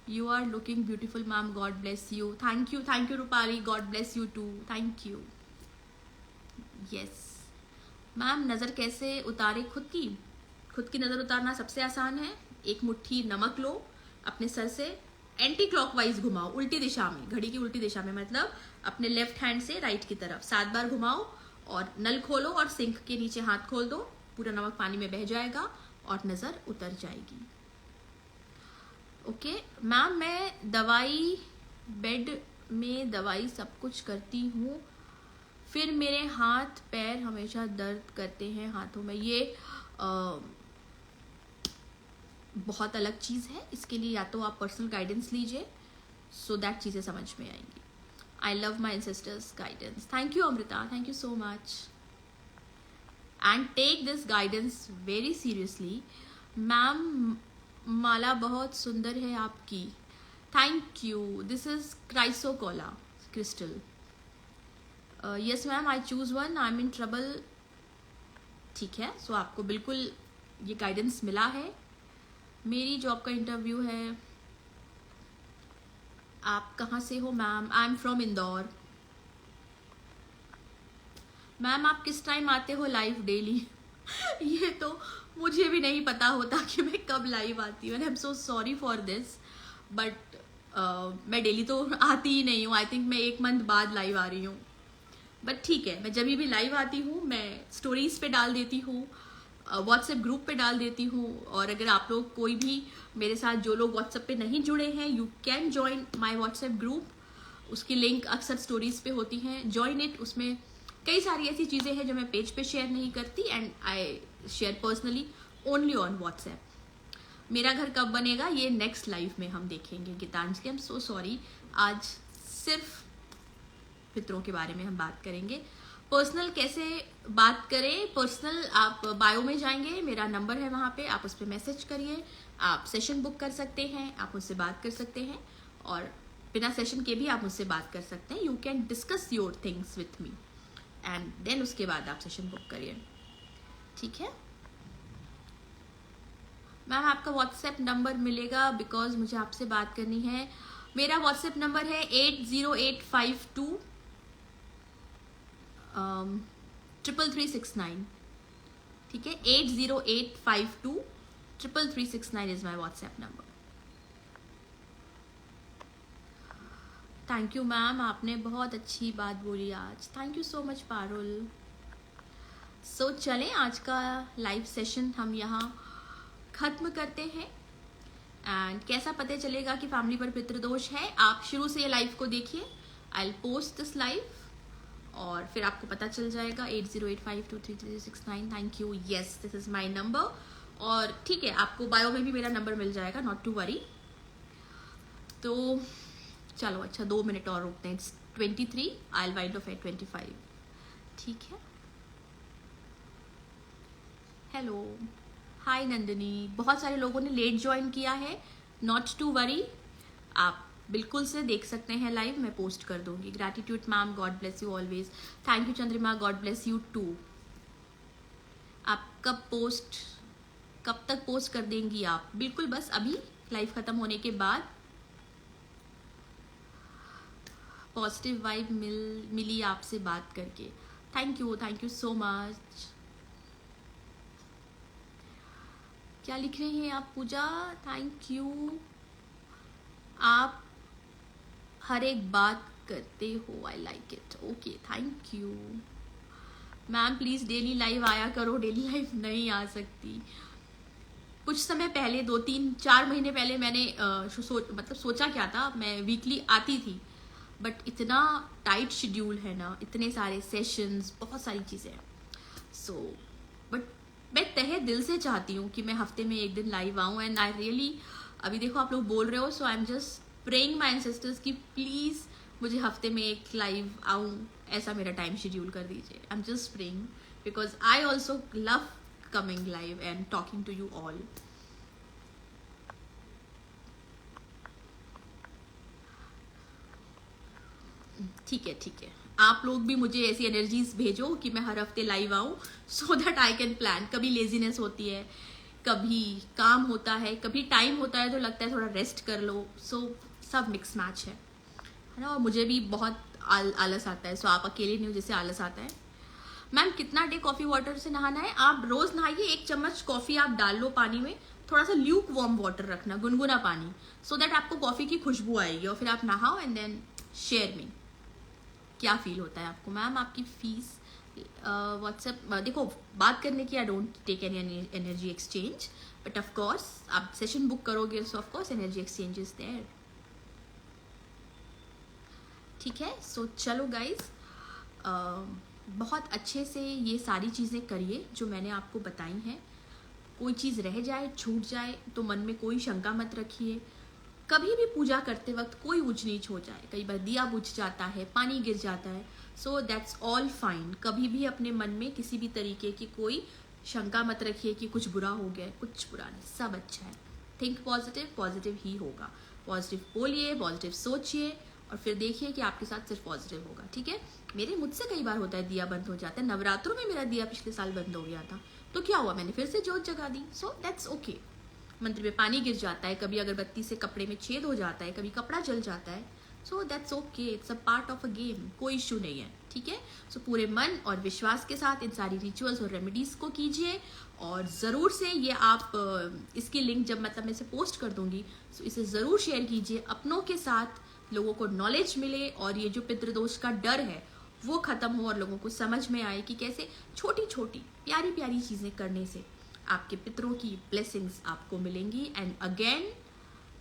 You are looking beautiful ma'am, God bless you. Thank you Rupali, God bless you too, thank you. Yes ma'am, नज़र कैसे उतारे खुद की नज़र उतारना सबसे आसान है. एक मुट्ठी नमक लो, अपने सर से एंटी क्लॉकवाइज घुमाओ, उल्टी दिशा में, घड़ी की उल्टी दिशा में, मतलब अपने लेफ्ट हैंड से राइट की तरफ 7 बार घुमाओ और नल खोलो और सिंक के नीचे हाथ खोल दो. पूरा नमक पानी में बह जाएगा और नज़र उतर जाएगी. ओके मैम, मैं दवाई, बेड में दवाई सब कुछ करती हूँ, फिर मेरे हाथ पैर हमेशा दर्द करते हैं हाथों में. ये बहुत अलग चीज़ है. इसके लिए या तो आप पर्सनल गाइडेंस लीजिए, सो दैट चीज़ें समझ में आएंगी. I love my sisters guidance. Thank you Amrita, thank you so much. And take this guidance very seriously. Ma'am माला बहुत सुंदर है आपकी, thank you. This is chrysocolla crystal. Yes ma'am, I choose one, I am in trouble. ठीक है, सो आपको बिल्कुल ये गाइडेंस मिला है. मेरी जॉब का इंटरव्यू है. आप कहाँ से हो ma'am? I am from Indore. Ma'am आप किस टाइम आते हो लाइव डेली? ये तो मुझे भी नहीं पता होता कि मैं कब लाइव आती हूँ. आई am so sorry for this, but मैं डेली तो आती ही नहीं हूँ. आई थिंक मैं 1 मंथ बाद लाइव आ रही हूँ. बट ठीक है, मैं जब भी लाइव आती हूँ मैं स्टोरीज पे डाल देती हूँ, व्हाट्सएप ग्रुप पे डाल देती हूँ. और अगर आप लोग कोई भी मेरे साथ, जो लोग व्हाट्सएप पे नहीं जुड़े हैं, you can join my WhatsApp group. उसकी लिंक अक्सर स्टोरीज पे होती हैं, ज्वाइन इट. उसमें कई सारी ऐसी चीज़ें हैं जो मैं पेज पे शेयर नहीं करती, and I share personally only on WhatsApp. मेरा घर कब बनेगा ये नेक्स्ट लाइव में हम देखेंगे Gitanjali. I am so sorry, आज सिर्फ पितरों के बारे में हम बात करेंगे। पर्सनल कैसे बात करें, पर्सनल आप बायो में जाएंगे, मेरा नंबर है वहाँ पे, आप उस पर मैसेज करिए, आप सेशन बुक कर सकते हैं, आप मुझसे बात कर सकते हैं, और बिना सेशन के भी आप मुझसे बात कर सकते हैं। You can discuss your things with me and then उसके बाद आप सेशन बुक करिए, ठीक है मैम। आपका व्हाट्सएप नंबर मिलेगा बिकॉज मुझे आपसे बात करनी है। मेरा व्हाट्सएप नंबर है 80852 33369, ठीक है, 80852 33369 is my WhatsApp number. Thank you ma'am, आपने बहुत अच्छी बात बोली आज, thank you so much Parul. So चलें आज का लाइव सेशन हम यहाँ खत्म करते हैं। एंड कैसा पता चलेगा कि फैमिली पर पितृदोष है, आप शुरू से ये लाइव को देखिए, I will post this live और फिर आपको पता चल जाएगा। 808523369, thank you, yes this is my number. और ठीक है, आपको बायो में भी मेरा नंबर मिल जाएगा, नॉट टू वरी। तो चलो अच्छा 2 मिनट और रुकते हैं, it's 23, I will wind off at 25, ठीक है। हेलो, हाय नंदिनी, बहुत सारे लोगों ने लेट ज्वाइन किया है, नॉट टू वरी, आप बिल्कुल से देख सकते हैं लाइव, मैं पोस्ट कर दूंगी। Gratitude ma'am, God bless you always, thank you Chandrima, God bless you too. आप कब तक पोस्ट कर देंगी आप? बिल्कुल बस अभी लाइव खत्म होने के बाद। पॉजिटिव वाइब मिली आपसे बात करके, थैंक यू सो मच। क्या लिख रहे हैं आप पूजा? थैंक यू, आप हर एक बात करते हो, I like it, okay thank you ma'am. Please daily live आया करो, डेली लाइव नहीं आ सकती। कुछ समय पहले 2-3-4 महीने पहले मैंने सोचा क्या था, मैं वीकली आती थी, बट इतना टाइट शेड्यूल है ना, इतने सारे सेशंस, बहुत सारी चीज़ें हैं। सो बट मैं तहे दिल से चाहती हूँ कि मैं हफ्ते में 1 दिन लाइव आऊँ, एंड आई रियली, अभी देखो आप लोग बोल रहे हो, so I am just praying my ancestors कि प्लीज़ मुझे हफ्ते में 1 लाइव आऊँ, ऐसा मेरा टाइम शेड्यूल कर दीजिए। I am just praying because I also love coming live and talking to you all. ठीक है, आप लोग भी मुझे ऐसी एनर्जीज भेजो कि मैं हर हफ्ते लाइव आऊँ, सो दैट आई कैन प्लान। कभी लेजीनेस होती है, कभी काम होता है, कभी टाइम होता है तो लगता है थोड़ा रेस्ट कर लो, सो सब मिक्स मैच है ना। और मुझे भी बहुत आलस आता है, सो आप अकेले नहीं हो जैसे आलस आता है। मैम कितना डे कॉफ़ी वाटर से नहाना है? आप रोज़ नहाइए, 1 चम्मच कॉफ़ी आप डाल लो पानी में, थोड़ा सा ल्यूक वार्म वाटर रखना, गुनगुना पानी, सो दैट आपको कॉफ़ी की खुशबू आएगी, और फिर आप नहाओ एंड देन शेयर मी क्या फील होता है आपको। मैम आपकी फीस व्हाट्सएप, देखो बात करने की I don't take any energy exchange, but of course आप सेशन बुक करोगे so of course energy exchange is there, ठीक है। सो चलो गाइज, बहुत अच्छे से ये सारी चीज़ें करिए जो मैंने आपको बताई हैं। कोई चीज़ रह जाए, छूट जाए तो मन में कोई शंका मत रखिए। कभी भी पूजा करते वक्त कोई ऊंच नीच हो जाए, कई बार दिया बुझ जाता है, पानी गिर जाता है, सो दैट्स ऑल फाइन। कभी भी अपने मन में किसी भी तरीके की कोई शंका मत रखिए कि कुछ बुरा हो गया, कुछ बुरा नहीं, सब अच्छा है। थिंक पॉजिटिव, पॉजिटिव ही होगा। पॉजिटिव बोलिए, पॉजिटिव सोचिए, और फिर देखिए कि आपके साथ सिर्फ पॉजिटिव होगा, ठीक है। मुझसे कई बार होता है दिया बंद हो जाता है, नवरात्रों में मेरा दिया पिछले साल बंद हो गया था, तो क्या हुआ, मैंने फिर से जोत जगा दी, सो दैट्स ओके। मंदिर में पानी गिर जाता है, कभी अगरबत्ती से कपड़े में छेद हो जाता है, कभी कपड़ा जल जाता है, so that's okay, it's a part of a game, कोई इशू नहीं है, ठीक है। सो पूरे मन और विश्वास के साथ इन सारी रिचुअल्स और रेमेडीज को कीजिए, और ज़रूर से ये आप इसकी लिंक जब मतलब मैं इसे पोस्ट कर दूंगी, सो इसे ज़रूर शेयर कीजिए अपनों के साथ, लोगों को नॉलेज मिले, और ये जो पितृदोष का डर है वो ख़त्म हो, और लोगों को समझ में आए कि कैसे छोटी छोटी प्यारी प्यारी चीज़ें करने से आपके पितरों की ब्लेसिंग्स आपको मिलेंगी। एंड अगेन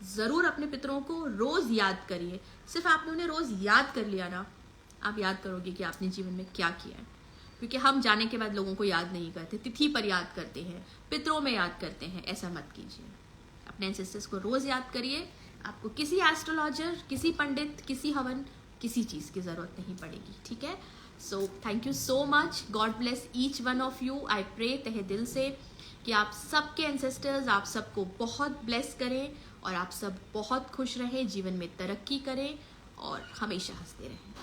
ज़रूर अपने पितरों को रोज़ याद करिए। सिर्फ आपने उन्हें रोज़ याद कर लिया ना, आप याद करोगे कि आपने जीवन में क्या किया है। क्योंकि हम जाने के बाद लोगों को याद नहीं करते, तिथि पर याद करते हैं, पितरों में याद करते हैं। ऐसा मत कीजिए, अपने एंसेस्टर्स को रोज याद करिए। आपको किसी एस्ट्रोलॉजर, किसी पंडित, किसी हवन, किसी चीज़ की ज़रूरत नहीं पड़ेगी, ठीक है। So thank you so much, God bless each one of you. I pray तहे दिल से कि आप सबके एंसेस्टर्स आप सबको बहुत ब्लेस करें और आप सब बहुत खुश रहें, जीवन में तरक्की करें और हमेशा हंसते रहें,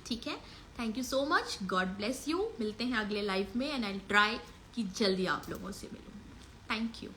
ठीक है। Thank you so much, God bless you. मिलते हैं अगले लाइव में एंड आई ट्राई कि जल्दी आप लोगों से मिलूं। Thank you.